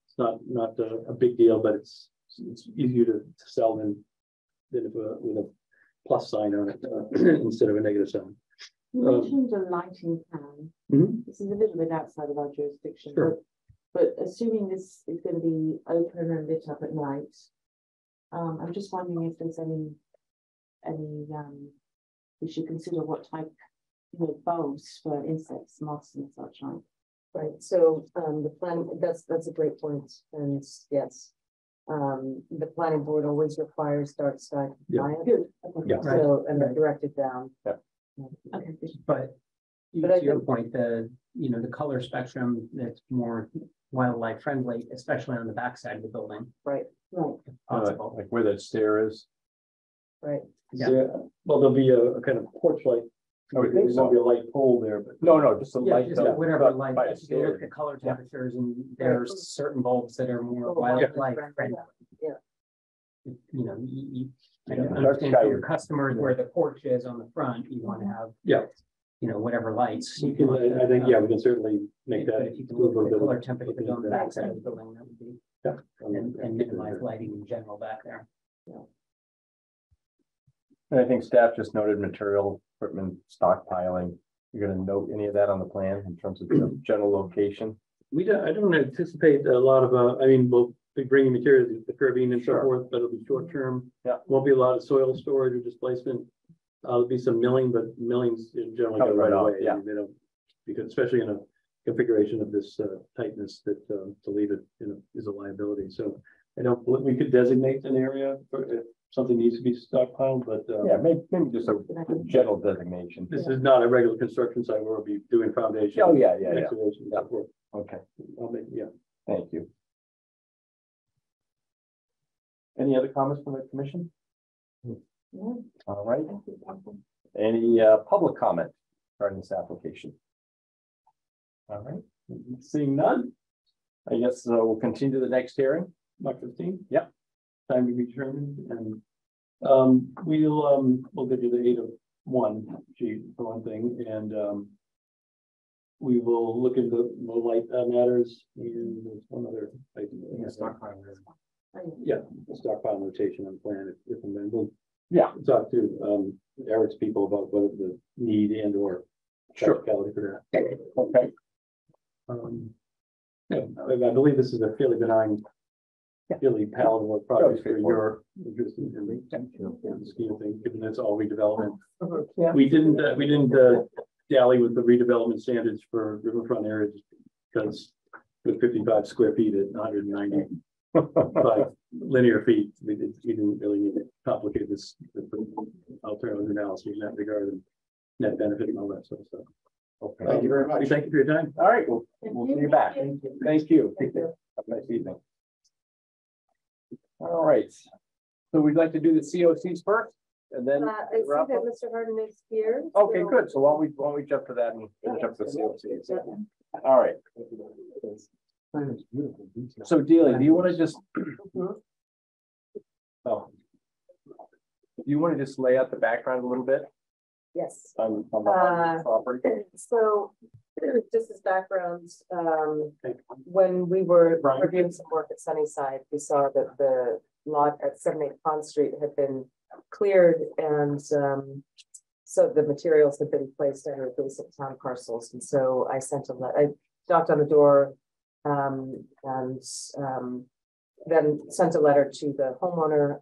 it's not a big deal, but it's easier to sell than with a plus sign on it instead of a negative sign. You mentioned a lighting plan. This is a little bit outside of our jurisdiction, sure. but assuming this is going to be open and lit up at night, I'm just wondering if there's any we should consider what type, bulbs for insects, moths, and such like. Right. So the plan, that's a great point, and yes. The planning board always requires dark sky compliant. Good. Okay. Yeah. So and they're directed down. Yeah. Okay. But I to your think- point, the color spectrum that's more wildlife friendly, especially on the backside of the building. Right. Right. If possible. Like where that stair is. Right. Yeah. Well, there'll be a kind of porch light. I would think There won't so. be a light pole there, but No, just a Yeah, light. just whatever light, by a you can stair. look at color temperatures, and there's certain bulbs that are more wildlife friendly. Yeah. You I Yeah, understand dark for your sky. customers where the porch is on the front, you want to have, whatever lights. I think, we can certainly make But that. if you can look at the color temperatures on the backside of the building, that would be, and minimize lighting in general back there. And I think staff just noted material, equipment, stockpiling. You're gonna note any of that on the plan in terms of the general location? I don't anticipate a lot of, we'll be bringing materials, the curbing and so Sure. forth, but it'll be short term. Yeah. Won't be a lot of soil storage or displacement. There'll be some milling, but millings generally go Coming right right off, away. yeah. They don't, because especially in a configuration of this tightness that to leave it, is a liability. So we could designate an area for if something needs to be stockpiled, but Yeah, maybe just a general designation. this is not a regular construction site where we'll be doing foundation. Oh, yeah. Excavation and so forth. Okay, Yeah. thank you. Any other comments from the commission? No. All right, Thank you, Jonathan. any public comment regarding this application? All right, seeing none, I guess we'll continue to the next hearing, March 15th. Yep. Time to be determined, and we'll give you the 8 of 1 sheet for one thing, and we will look into the light matters, and there's one other item. Yeah, the stockpile notation on plan, if and then we'll talk to Eric's people about what the need and or practicality for that. Okay. I believe this is a fairly benign really palatable projects for your interest in the scheme of things, given that's all redevelopment. Yeah. We didn't dally with the redevelopment standards for riverfront areas because with 55 square feet at 195 linear feet, we didn't really need to complicate this alternative analysis in that regard and net benefit and all that sort of stuff. Okay. Thank you very much. Thank you for your time. All right, we'll see you back. Thank you. Have a nice evening. All right. So we'd like to do the COCs first and then. I see wrap that up? Mr. Harden is here. Okay, so- good. So why don't we jump to that and jump to the COCs? All right. So Delia, do you want to just? Oh. Do you want to just lay out the background a little bit Yes. on the property? So just as background, when we were reviewing some work at Sunnyside, we saw that the lot at 78 Pond Street had been cleared and so the materials had been placed under adjacent town parcels. And so I sent a letter, I knocked on the door and then sent a letter to the homeowner,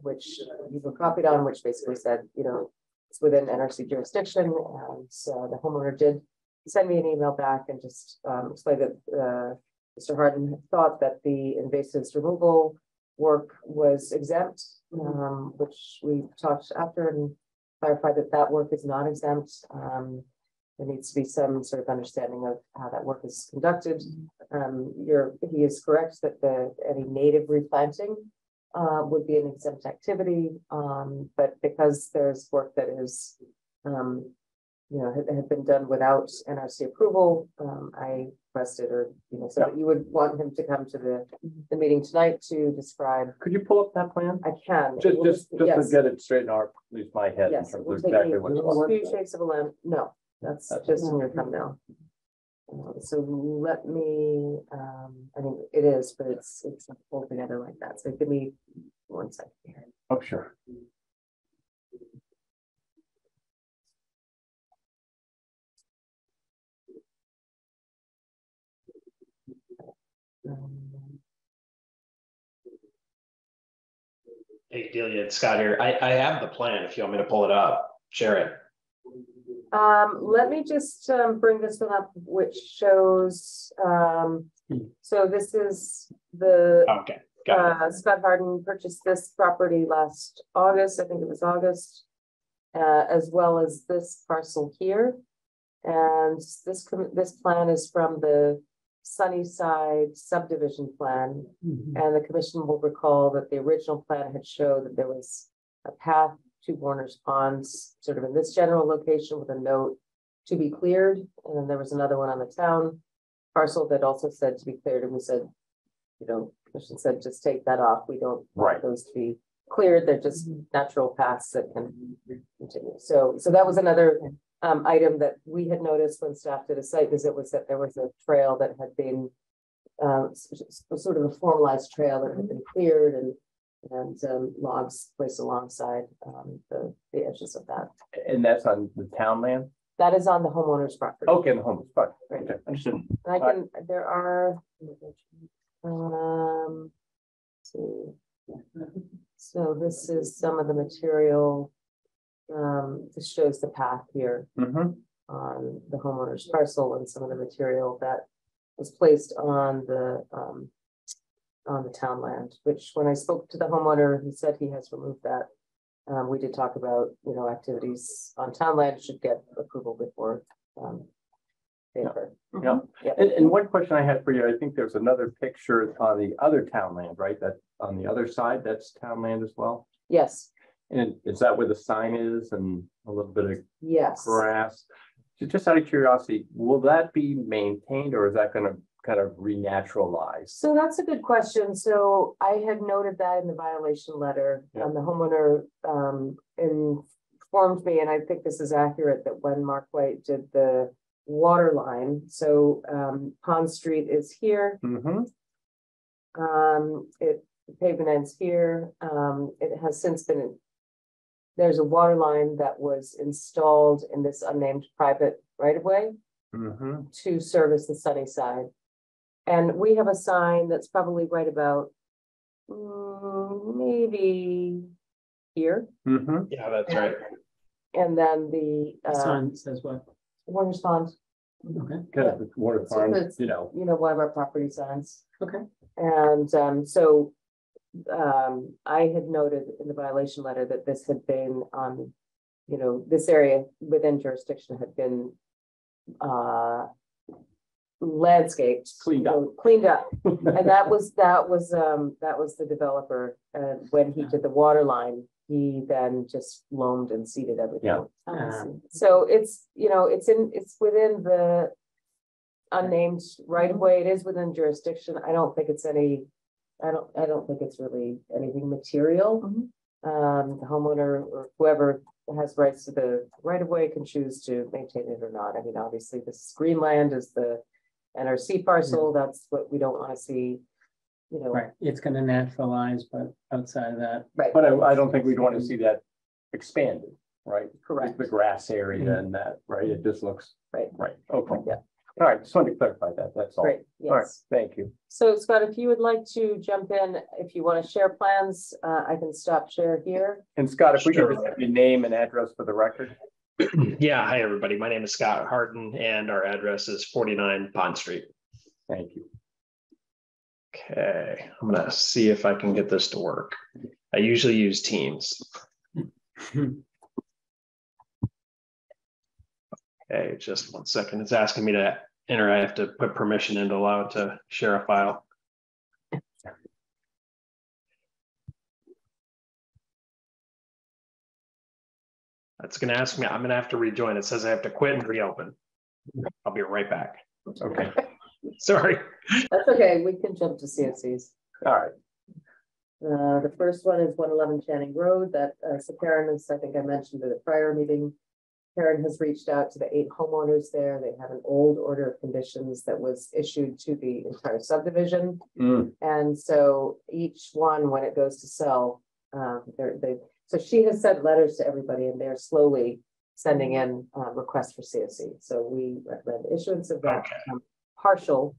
which you were copied on, which basically said, you know, it's within NRC jurisdiction. And the homeowner did send me an email back and just explained that Mr. Harden thought that the invasives removal work was exempt, which we talked after and clarified that that work is not exempt. There needs to be some sort of understanding of how that work is conducted. He is correct that any native replanting would be an exempt activity, but because there's work that is, had been done without NRC approval, I requested, or so that you would want him to come to the meeting tonight to describe. Could you pull up that plan? I can. Just yes. to get it straight in our, at least my head in Yes, terms it will of take exactly me what's. a few shakes of a lamp. No, that's just in your thumbnail. So let me, I mean, it is, but it's not pulled together like that. So give me 1 second here. Oh, sure. Hey, Delia, it's Scott here. I have the plan if you want me to pull it up, share it. Let me just bring this one up, which shows, so this is the, Okay, got it. Scott Harden purchased this property last August, I think it was August, as well as this parcel here. And this plan is from the Sunnyside subdivision plan. And the commission will recall that the original plan had showed that there was a path to Warner's Ponds, sort of in this general location with a note to be cleared. And then there was another one on the town parcel that also said to be cleared. And we said, commission said, just take that off. We don't want those to be cleared. They're just natural paths that can continue. So that was another item that we had noticed when staff did a site visit, was that there was a trail that had been sort of a formalized trail that had been cleared and logs placed alongside the edges of that. And that's on the town land? That is on the homeowner's property. Okay, the homeowner's property. Right. Okay, understood. And I can, there are, let's see. So this is some of the material. This shows the path here on the homeowner's parcel and some of the material that was placed on the town land, which when I spoke to the homeowner, he said he has removed that. We did talk about, activities on town land should get approval before they occur. Yeah. And one question I had for you, I think there's another picture on the other town land, right? That on the other side, that's town land as well? Yes. And is that where the sign is and a little bit of grass? So just out of curiosity, will that be maintained or is that going to kind of renaturalize? So that's a good question. So I had noted that in the violation letter, and the homeowner informed me, and I think this is accurate, that when Mark White did the water line, so Pond Street is here. The pavement ends here. It has since been, there's a water line that was installed in this unnamed private right-of-way to service the Sunnyside. And we have a sign that's probably right about maybe here. Yeah, that's right. And then the Sign says what? water response. Okay. Because it's water So farm, it's, you know. one of our property signs. Okay. And so I had noted in the violation letter that this had been on, this area within jurisdiction had been landscaped, cleaned up. And that was the developer. And when he did the water line, he then just loamed and seeded everything. Yeah. So it's, it's within the unnamed right of way. It is within jurisdiction. I don't think it's really anything material. The homeowner or whoever has rights to the right of way can choose to maintain it or not. I mean, obviously this Greenland is the NRC parcel. That's what we don't want to see, Right, it's gonna naturalize, but outside of that. Right. But I don't think we'd want to see that expanded, right? Correct. The grass area and that, right? It just looks. Right. Right, okay. Yeah. All right, just wanted to clarify that, that's all. Great, All right, yes. thank you. So Scott, if you would like to jump in, if you want to share plans, I can stop share here. And Scott, if we could Sure. just have your name and address for the record. Yeah, hi, everybody. My name is Scott Harden, and our address is 49 Pond Street. Thank you. Okay, I'm gonna see if I can get this to work. I usually use Teams. Okay, just 1 second. It's asking me to enter. I have to put permission in to allow it to share a file. That's gonna ask me. I'm gonna have to rejoin. It says I have to quit and reopen. I'll be right back. Okay. Sorry. That's okay, we can jump to CFCs. All right. The first one is 111 Channing Road that Karen, as I think I mentioned at a prior meeting. Karen has reached out to the 8 homeowners there. They have an old order of conditions that was issued to the entire subdivision. And so each one, when it goes to sell, so she has sent letters to everybody and they're slowly sending in requests for CFC. So we recommend the issuance of that partial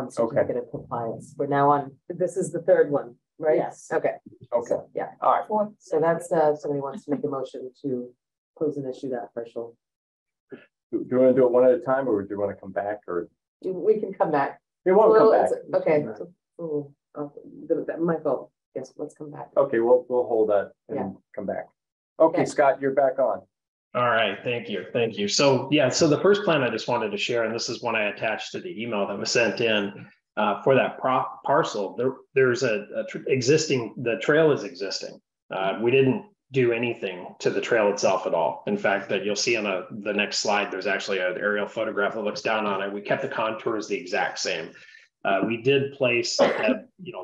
certificate of compliance. We're now on, this is the third one, right? Yes. Okay. Okay. So, yeah. All right. So that's, somebody wants to make a motion to close and issue that partial. Do you want to do it one at a time or do you want to come back or? We can come back. We won't come back. Okay. My fault. Yes, let's come back. Okay, we'll hold that and come back. Okay, Scott, you're back on. All right, thank you. Thank you. So yeah, so the first plan I just wanted to share, and this is one I attached to the email that was sent in for that parcel. There's existing, the trail is existing. We didn't do anything to the trail itself at all. In fact, that you'll see on the next slide, there's actually an aerial photograph that looks down on it. We kept the contours the exact same. We did place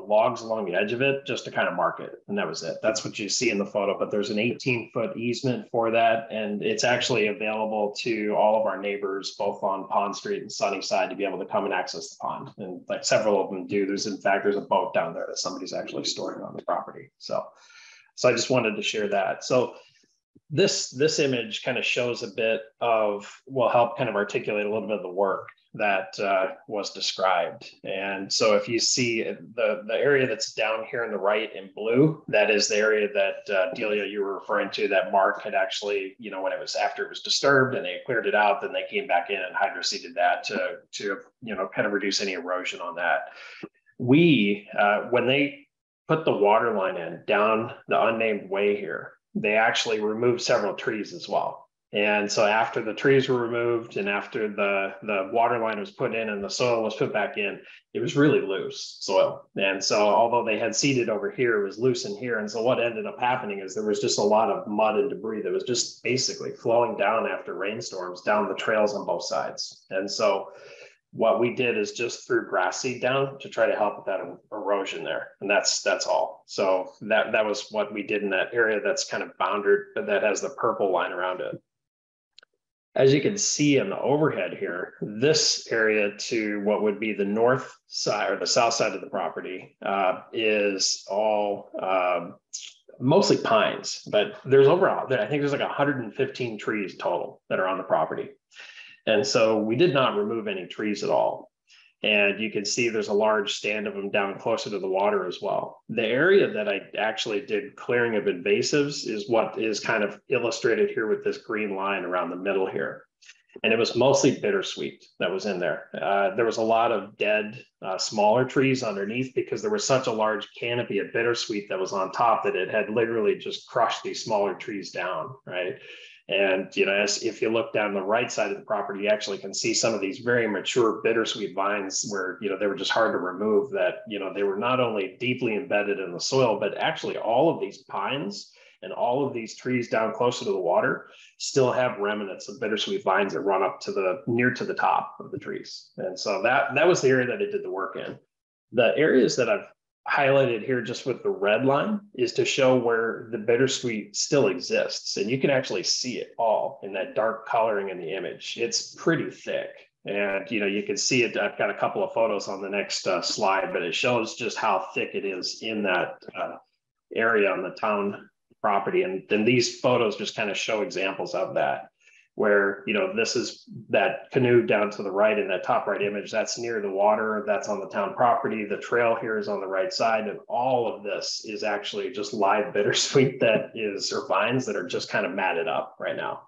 logs along the edge of it just to kind of mark it, and that was it. That's what you see in the photo, but there's an 18-foot easement for that, and it's actually available to all of our neighbors, both on Pond Street and Sunnyside, to be able to come and access the pond. And like several of them do. There's a boat down there that somebody's actually storing on the property. So I just wanted to share that. So this image kind of shows a bit of, will help kind of articulate a little bit of the work that was described. And so if you see the area that's down here in the right in blue, that is the area that Delia, you were referring to, that Mark had actually, when it was after it was disturbed and they cleared it out, then they came back in and hydroseeded that to kind of reduce any erosion on that. We, when they put the water line in down the unnamed way here, they actually removed several trees as well. And so after the trees were removed and after the water line was put in and the soil was put back in, it was really loose soil. And so although they had seeded over here, it was loose in here. And so what ended up happening is there was just a lot of mud and debris that was just basically flowing down after rainstorms down the trails on both sides. And so what we did is just threw grass seed down to try to help with that erosion there. And that's all. So that was what we did in that area that's kind of bounded, but that has the purple line around it. As you can see in the overhead here, this area to what would be the north side or the south side of the property is all mostly pines, but there's overall, I think there's like 115 trees total that are on the property. And so we did not remove any trees at all. And you can see there's a large stand of them down closer to the water as well. The area that I actually did clearing of invasives is what is kind of illustrated here with this green line around the middle here. And it was mostly bittersweet that was in there. There was a lot of dead, smaller trees underneath because there was such a large canopy of bittersweet that was on top that it had literally just crushed these smaller trees down, right? And, you know, as if you look down the right side of the property, you actually can see some of these very mature bittersweet vines where, you know, they were just hard to remove, that, you know, they were not only deeply embedded in the soil, but actually all of these pines and all of these trees down closer to the water still have remnants of bittersweet vines that run up to the near to the top of the trees. And so that was the area that I did the work in. The areas that I've highlighted here just with the red line is to show where the bittersweet still exists. And you can actually see it all in that dark coloring in the image. It's pretty thick. And, you know, you can see it. I've got a couple of photos on the next slide, but it shows just how thick it is in that area on the town property. And then these photos just kind of show examples of that, where, you know, this is that canoe down to the right in that top right image, that's near the water, that's on the town property. The trail here is on the right side, and all of this is actually just live bittersweet that is, or vines that are just kind of matted up right now.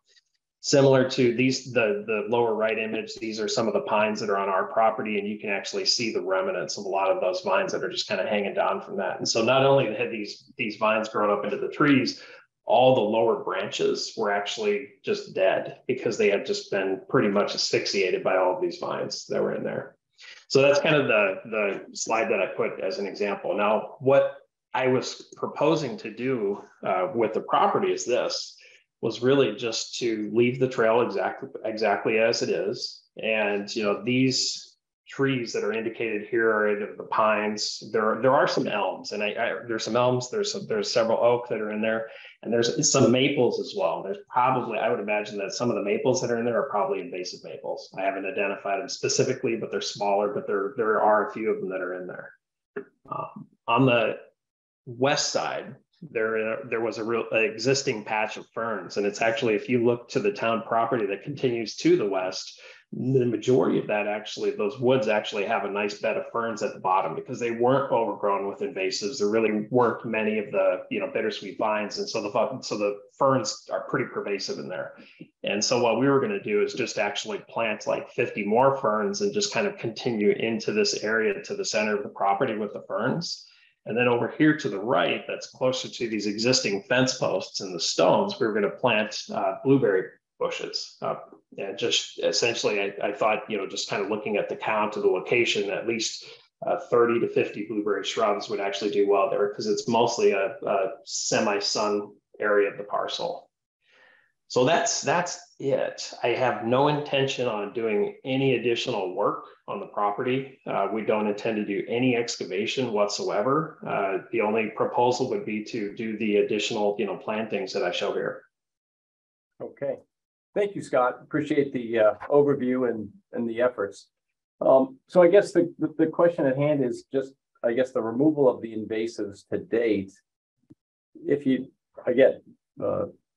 Similar to these, the lower right image, these are some of the pines that are on our property, and you can actually see the remnants of a lot of those vines that are just kind of hanging down from that. And so not only had these vines grown up into the trees, all the lower branches were actually just dead because they had just been pretty much asphyxiated by all of these vines that were in there. So that's kind of the slide that I put as an example. Now, what I was proposing to do with the property is this, was really just to leave the trail exactly as it is. And, you know, these trees that are indicated here are either the pines. There are some elms, and there's some elms. There's several oak that are in there, and there's some maples as well. There's probably, I would imagine that some of the maples that are in there are probably invasive maples. I haven't identified them specifically, but they're smaller. But there are a few of them that are in there. On the west side, there was a real existing patch of ferns, and it's actually, if you look to the town property that continues to the west, the majority of that actually, those woods actually have a nice bed of ferns at the bottom because they weren't overgrown with invasives. There really weren't many of the, you know, bittersweet vines, and so the ferns are pretty pervasive in there. And so what we were going to do is just actually plant like 50 more ferns and just kind of continue into this area to the center of the property with the ferns. And then over here to the right, that's closer to these existing fence posts and the stones, we were going to plant blueberry bushes. And just essentially, I thought, you know, just kind of looking at the count of the location, at least 30 to 50 blueberry shrubs would actually do well there because it's mostly a semi-sun area of the parcel. So that's it. I have no intention on doing any additional work on the property. We don't intend to do any excavation whatsoever. The only proposal would be to do the additional, you know, plantings that I show here. Okay. Thank you, Scott. Appreciate the overview and the efforts. So I guess the question at hand is just, I guess, the removal of the invasives to date. If you, again,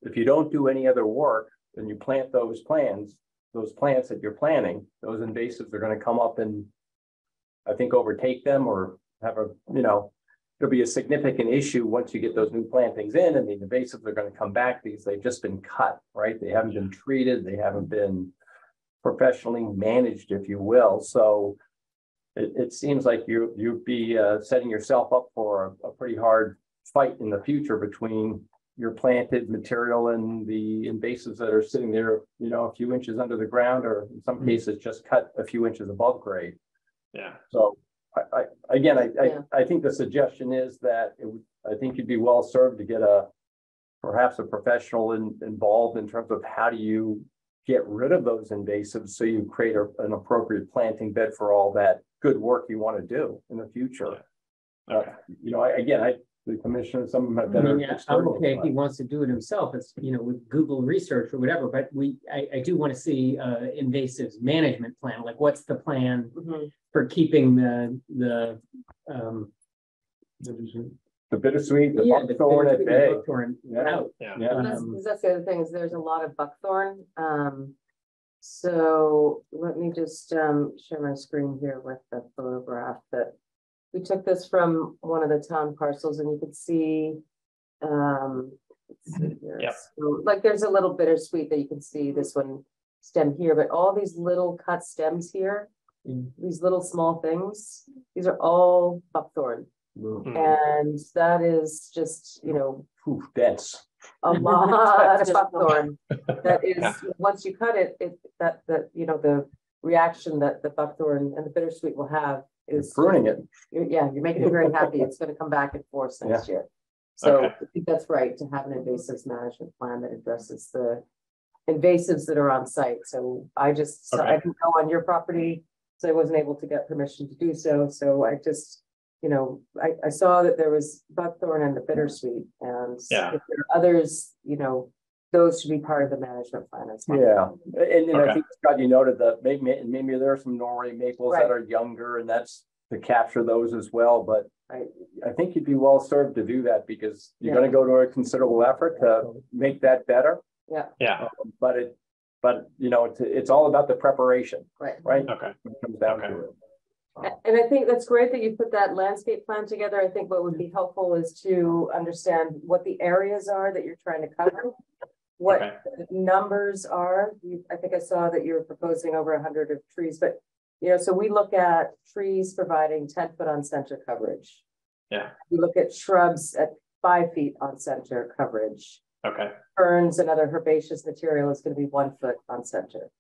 if you don't do any other work and you plant those plants that you're planting, those invasives are going to come up and I think overtake them or have a, you know, there'll be a significant issue once you get those new plantings in, and the invasives are going to come back because they've just been cut, right? They haven't been treated. They haven't been professionally managed, if you will. So it seems like you'd be setting yourself up for a pretty hard fight in the future between your planted material and the invasives that are sitting there, you know, a few inches under the ground, or in some cases just cut a few inches above grade. Yeah. So I think the suggestion is that I think you'd be well served to get perhaps a professional involved in terms of how do you get rid of those invasives so you create an appropriate planting bed for all that good work you want to do in the future. Yeah. Okay. You know, the commissioner, some of them have better. I'm okay if he wants to do it himself. It's, you know, with Google research or whatever, but I do want to see invasives management plan. Like, what's the plan for keeping the bittersweet, the buckthorn at bay. That's the other thing, is there's a lot of buckthorn So let me just share my screen here with the photograph that we took this from one of the town parcels, and you could see, let's see here. Yep. So, like there's a little bittersweet that you can see this one stem here, but all these little cut stems here, these little small things, these are all buckthorn. And that is just, you know, dense. a lot of buckthorn. That is, once you cut it, that you know, the reaction that the buckthorn and the bittersweet will have is Pruning it. you're making it very happy. It's going to come back in force next year. So I think that's right, to have an invasives management plan that addresses the invasives that are on site. So I just, I didn't go on your property, so I wasn't able to get permission to do so. So I just, you know, I saw that there was buckthorn and the bittersweet, and if there are others, you know, those should be part of the management plan as well. Yeah, and I think, Scott, you noted that maybe there are some Norway maples that are younger, and that's to capture those as well. But I think you'd be well served to do that, because you're going to go to a considerable effort to make that better. But you know, it's all about the preparation, right? Okay. When it comes down to it. And I think that's great that you put that landscape plan together. I think what would be helpful is to understand what the areas are that you're trying to cover, what numbers are. I think I saw that you were proposing over 100 of trees, but you know, so we look at trees providing 10 foot on center coverage. We look at shrubs at 5 feet on center coverage. Ferns and other herbaceous material is going to be 1 foot on center.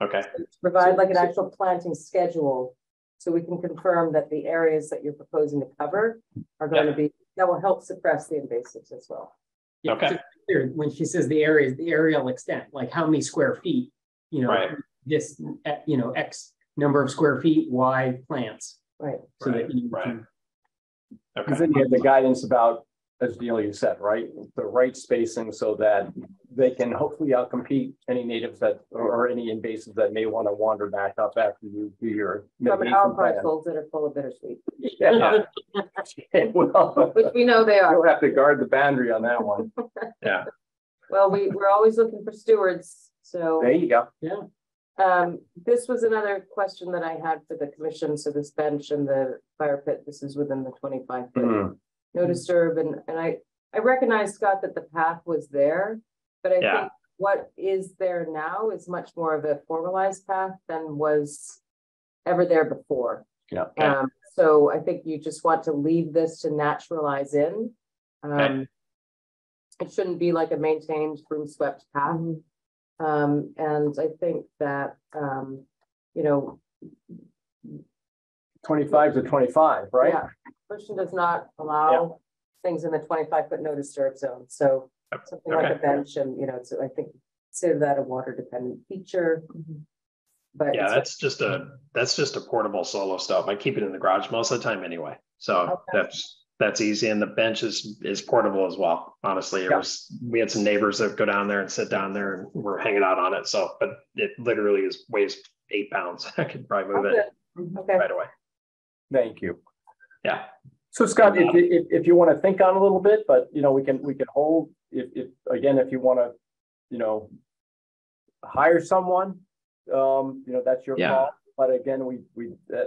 So to provide like an actual planting schedule, so we can confirm that the areas that you're proposing to cover are going to be, that will help suppress the invasives as well. When she says the areas, the aerial extent, like how many square feet, you know, this, you know, X number of square feet, Y plants. So that you can, Because then you have the guidance about, as Delia said, right, the right spacing, so that they can hopefully outcompete any natives that, or any invasives that may want to wander back up after you do your mitigation plan. From our parcels that are full of bittersweet. Well, which we know they are. You'll have to guard the boundary on that one. Well, we're always looking for stewards. So there you go. This was another question that I had for the commission. So this bench and the fire pit, this is within the 25 foot. No disturb, and I recognize, Scott, that the path was there, but I think what is there now is much more of a formalized path than was ever there before. So I think you just want to leave this to naturalize in. It shouldn't be like a maintained broom swept path. And I think that you know, 25 to 25, right? Commission does not allow things in the 25 foot no disturb zone. So something like a bench, and you know, so I think consider that a water dependent feature. But that's just a portable solo stove. I keep it in the garage most of the time anyway. So that's easy, and the bench is portable as well. Honestly, we had some neighbors that go down there and sit down there, and we're hanging out on it. So, but it literally weighs 8 pounds. I could probably move it right away. Thank you. So Scott, if you want to think on a little bit, but you know, we can hold, if you want to, you know, hire someone, you know, that's your call. But again, we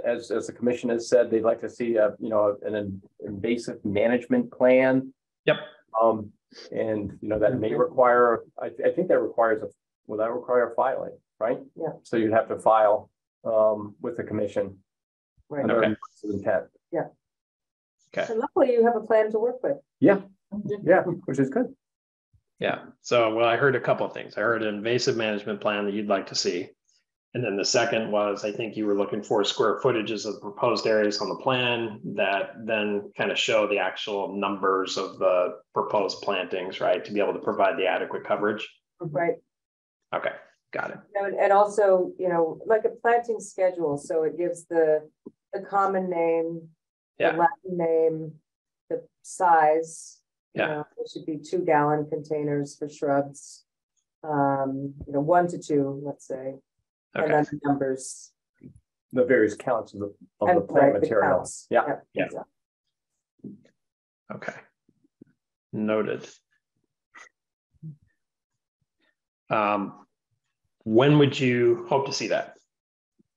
as the commission has said, they'd like to see a, you know, an invasive management plan. And you know, that may require, I think that requires will that require filing, right? So you'd have to file with the commission. Under intent. So luckily you have a plan to work with. Which is good. So, well, I heard a couple of things. I heard an invasive management plan that you'd like to see. And then the second was, I think you were looking for square footages of proposed areas on the plan that then kind of show the actual numbers of the proposed plantings, right? To be able to provide the adequate coverage. Okay, got it. And also, you know, like a planting schedule. So it gives the common name, the Latin name, the size. You know, it should be 2 gallon containers for shrubs. You know, 1 to 2, let's say. And then the numbers. The various counts of the plant material. Okay. Noted. When would you hope to see that?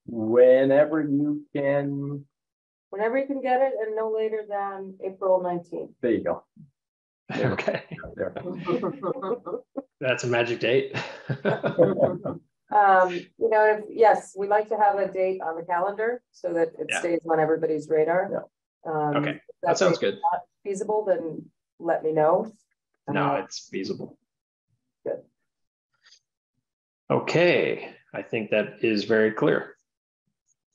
Whenever you can. Whenever you can get it, and no later than April 19th. There you go. Okay, There. that's a magic date. You know, yes, we like to have a date on the calendar so that it stays on everybody's radar. Okay, if that sounds date's good. not feasible, then let me know. No, it's feasible. Good. Okay, I think that is very clear.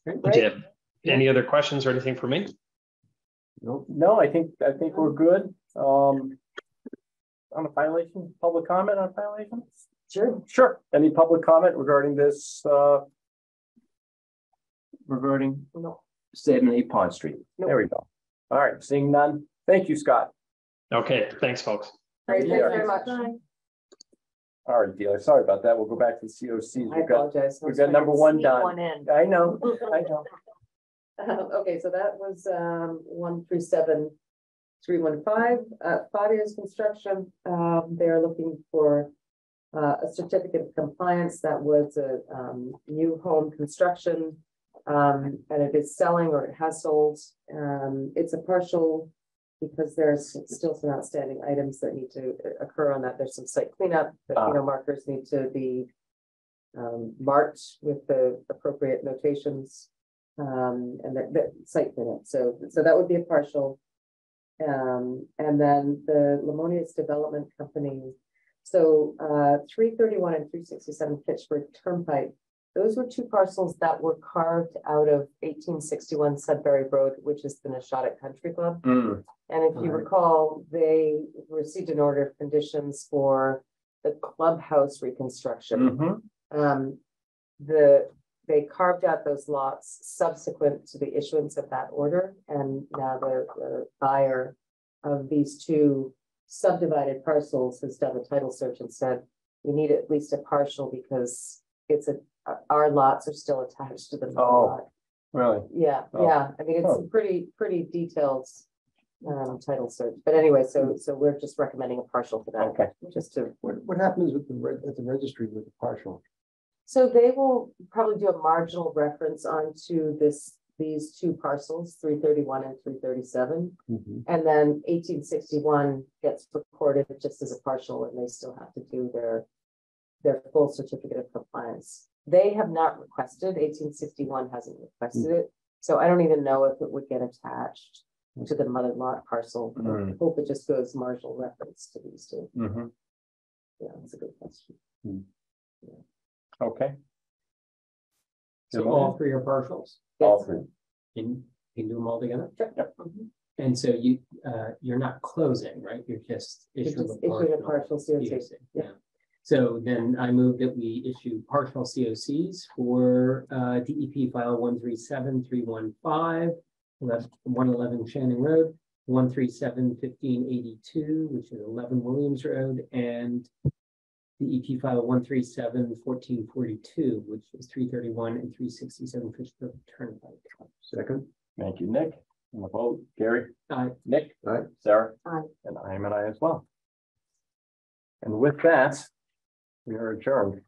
Great. Do you have any other questions or anything for me? Nope. No, I think we're good. On a violation, public comment on violation? Sure. Any public comment regarding this, regarding No. 7-8 Pond Street? Nope. There we go. All right, seeing none. Thank you, Scott. Okay, thanks, folks. Great, thank you very much. All right, dealer. Sorry about that. We'll go back to the COCs. I apologize. We've got number one done. One in. I know. I know. Okay, so that was 137315. Fabia's Construction. They're looking for a certificate of compliance. That was a new home construction, and it is selling, or it has sold. It's a partial because there's still some outstanding items that need to occur on that. There's some site cleanup. The markers need to be marked with the appropriate notations, and the site cleanup. So that would be a partial. And then the Lamonius Development Company. So 331 and 367 Fitchburg Turnpike. Those were two parcels that were carved out of 1861 Sudbury Road, which is the Nishotic Country Club. And if you recall, they received an order of conditions for the clubhouse reconstruction. They carved out those lots subsequent to the issuance of that order, and now the buyer of these two subdivided parcels has done a title search and said we need at least a partial because our lots are still attached to the lot. Really? Yeah. I mean, it's a pretty detailed title search. But anyway, so we're just recommending a partial for that. Okay. Just to. What happens with at the registry with the partial? So they will probably do a marginal reference onto these two parcels, 331 and 337. And then 1861 gets recorded just as a partial, and they still have to do their full certificate of compliance. They have not requested, 1861 hasn't requested it. So I don't even know if it would get attached to the mother lot parcel. I hope it just goes marginal reference to these two. Yeah, that's a good question. Yeah. Okay. So all three are partials? All three. Can you do them all together? Yep. And so you're not closing, right? You're just issuing a partial COC. Yeah. So then I move that we issue partial COCs for DEP file 137315, 111 Shannon Road, 137-1582, which is 11 Williams Road, and DEP file 137-1442, which is 331 and 367 Fitchburg Turnpike. Second. Thank you, Nick. And the vote, Gary. Aye. Nick. Aye. Sarah. Aye. And I am an aye as well. And with that, we are adjourned.